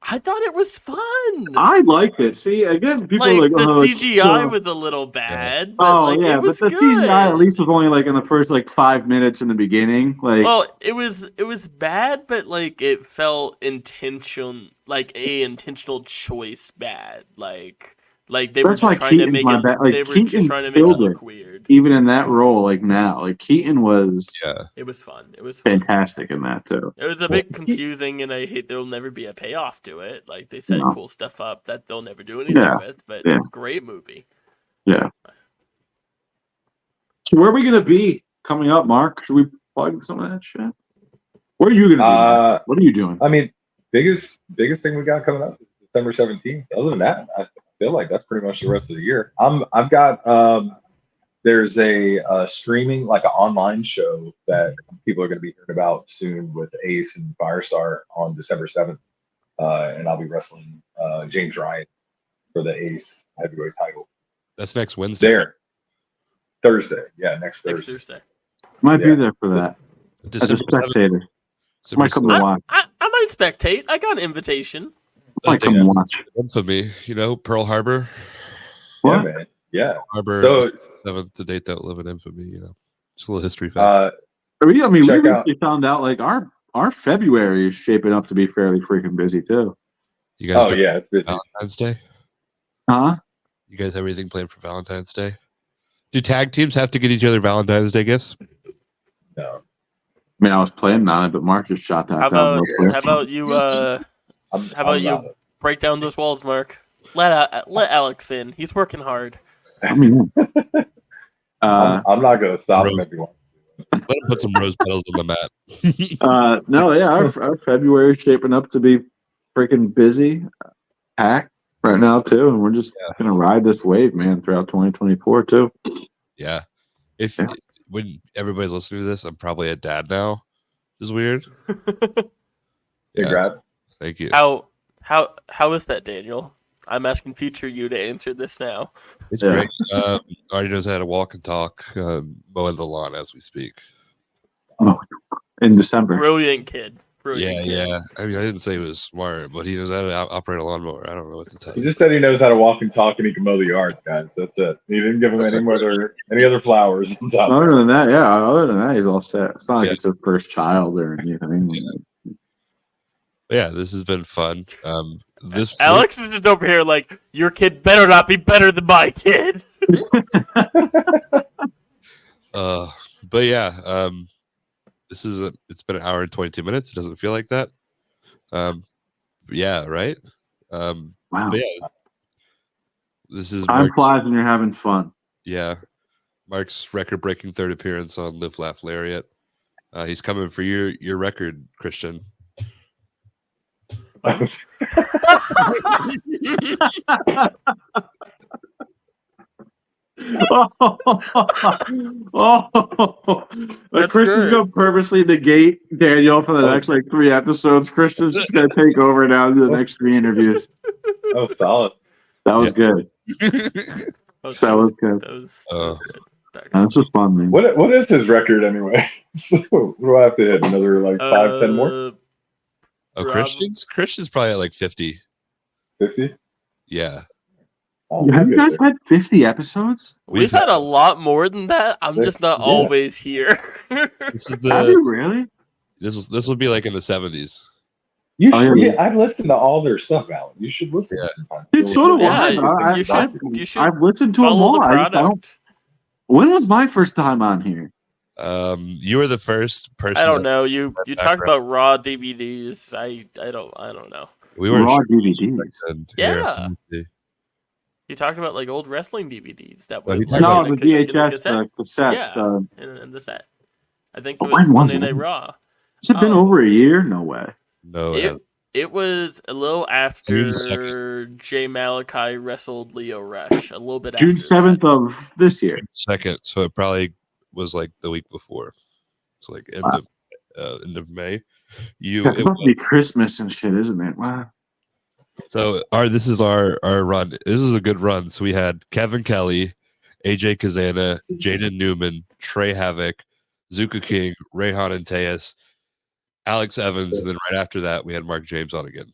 I thought it was fun. I liked it. See, again, people are like, the CGI was a little bad. But but the CGI at least was only like in the first 5 minutes in the beginning. It was bad, but it felt intentional, a intentional choice bad. They were just trying to make it look weird. Even in that role, now, Keaton was. Yeah. It was fun. It was fun. Fantastic in that too. It was a bit confusing, and I hate there'll never be a payoff to it. They set cool stuff up that they'll never do anything with, but great movie. Yeah. So where are we gonna be coming up, Mark? Should we plug some of that shit? Where are you gonna be? What are you doing? I mean, biggest thing we got coming up is December 17th. Other than that, I feel like that's pretty much the rest of the year. I've got there's a streaming, like an online show that people are going to be hearing about soon with Ace and Firestar on December 7th. And I'll be wrestling James Ryan for the Ace heavyweight title. That's next Wednesday. There. Thursday. Yeah, next Next Thursday. Thursday. Might be there for that. As a December 7th. spectator. December Might come to 7th. watch. I might spectate. I got an invitation. Might come to watch. Infamy, Pearl Harbor. Yeah, What? man. Yeah. Harbor So 7th to date that live in infamy, Just a little history fact. We Check recently found out like our February is shaping up to be fairly freaking busy too. You guys it's busy. Valentine's Day? Huh? You guys have anything planned for Valentine's Day? Do tag teams have to get each other Valentine's Day gifts? No. I mean, I was planning on it, but Mark just shot that How down about real quick. how about you How about you break down those walls, Mark? Let Alex in. He's working hard. I mean, I'm not going to stop him if you want. Let him put some rose petals on the mat. no, yeah, our February is shaping up to be freaking busy, packed right now too, and we're just gonna ride this wave, man, throughout 2024 too. Yeah. When everybody's listening to this, I'm probably a dad now. Which is weird. Congrats. Thank you. How is that, Daniel? I'm asking future you to answer this now. It's great. Already knows how to walk and talk, mowing the lawn as we speak. Oh, in December. Brilliant kid. Brilliant kid. Yeah. I mean, I didn't say he was smart, but he knows how to operate a lawnmower. I don't know what to tell He you. just said he knows how to walk and talk and he can mow the yard, guys. That's it. He didn't give him any other flowers. Other than that, he's all set. It's not like it's his first child or anything. Yeah, this has been fun. Alex is just over here like, your kid better not be better than my kid. But yeah, it's been an hour and 22 minutes. It doesn't feel like that. Yeah, right. Wow. But yeah, this is Time flies when you're having fun. Yeah, Mark's record-breaking third appearance on Live Laugh Lariat. He's coming for your record, Christian. Christian's gonna purposely negate Daniel for the next 3 episodes. Christian's just gonna take over now to the next 3 interviews. That was solid. That was good. That was good. That was good. That's just fun, man. What is his record anyway? So, what do I have to hit? Another 5, 10 more? Christian's probably at 50. 50? Yeah. Have you guys had 50 episodes? We've had a lot more than that. I'm just not always here. This is Have you really? This will be in the 70s. You should, I've listened to all their stuff, Alan. You should listen sometime. Dude, so do I. You should I've listened to them follow all. the product. When was my first time on here? You were the first person. I don't know. You talked about raw DVDs. I don't know. We were raw DVDs. Yeah. You talked about old wrestling DVDs that were the VHS, the cassette. Yeah, and the set. I think it when was was Monday it? Night Raw. Has it been over a year? No way. No, it was a little after Jay Malachi wrestled Leo Rush. A little bit after June 7th of this year. 2nd, so it probably was the week before. So end of May. It must be Christmas and shit, isn't it? Wow. So this is our run. This is a good run. So we had Kevin Kelly, AJ Kazana, Jaden Newman, Trey Havoc, Zuka King, Rayhan and Tejas, Alex Evans, and then right after that we had Mark James on again.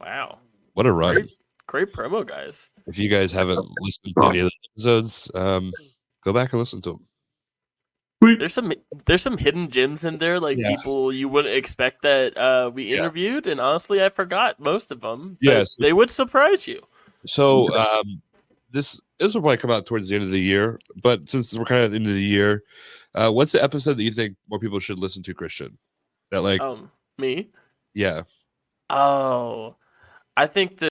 Wow. What a run. Great promo, guys. If you guys haven't listened to any of the episodes, go back and listen to them. There's some hidden gems in there, people you wouldn't expect that we interviewed, and honestly, I forgot most of them. Yes, they would surprise you. So this will probably come out towards the end of the year, but since we're kind of at the end of the year, what's the episode that you think more people should listen to, Christian? That me? Yeah. Oh, I think that.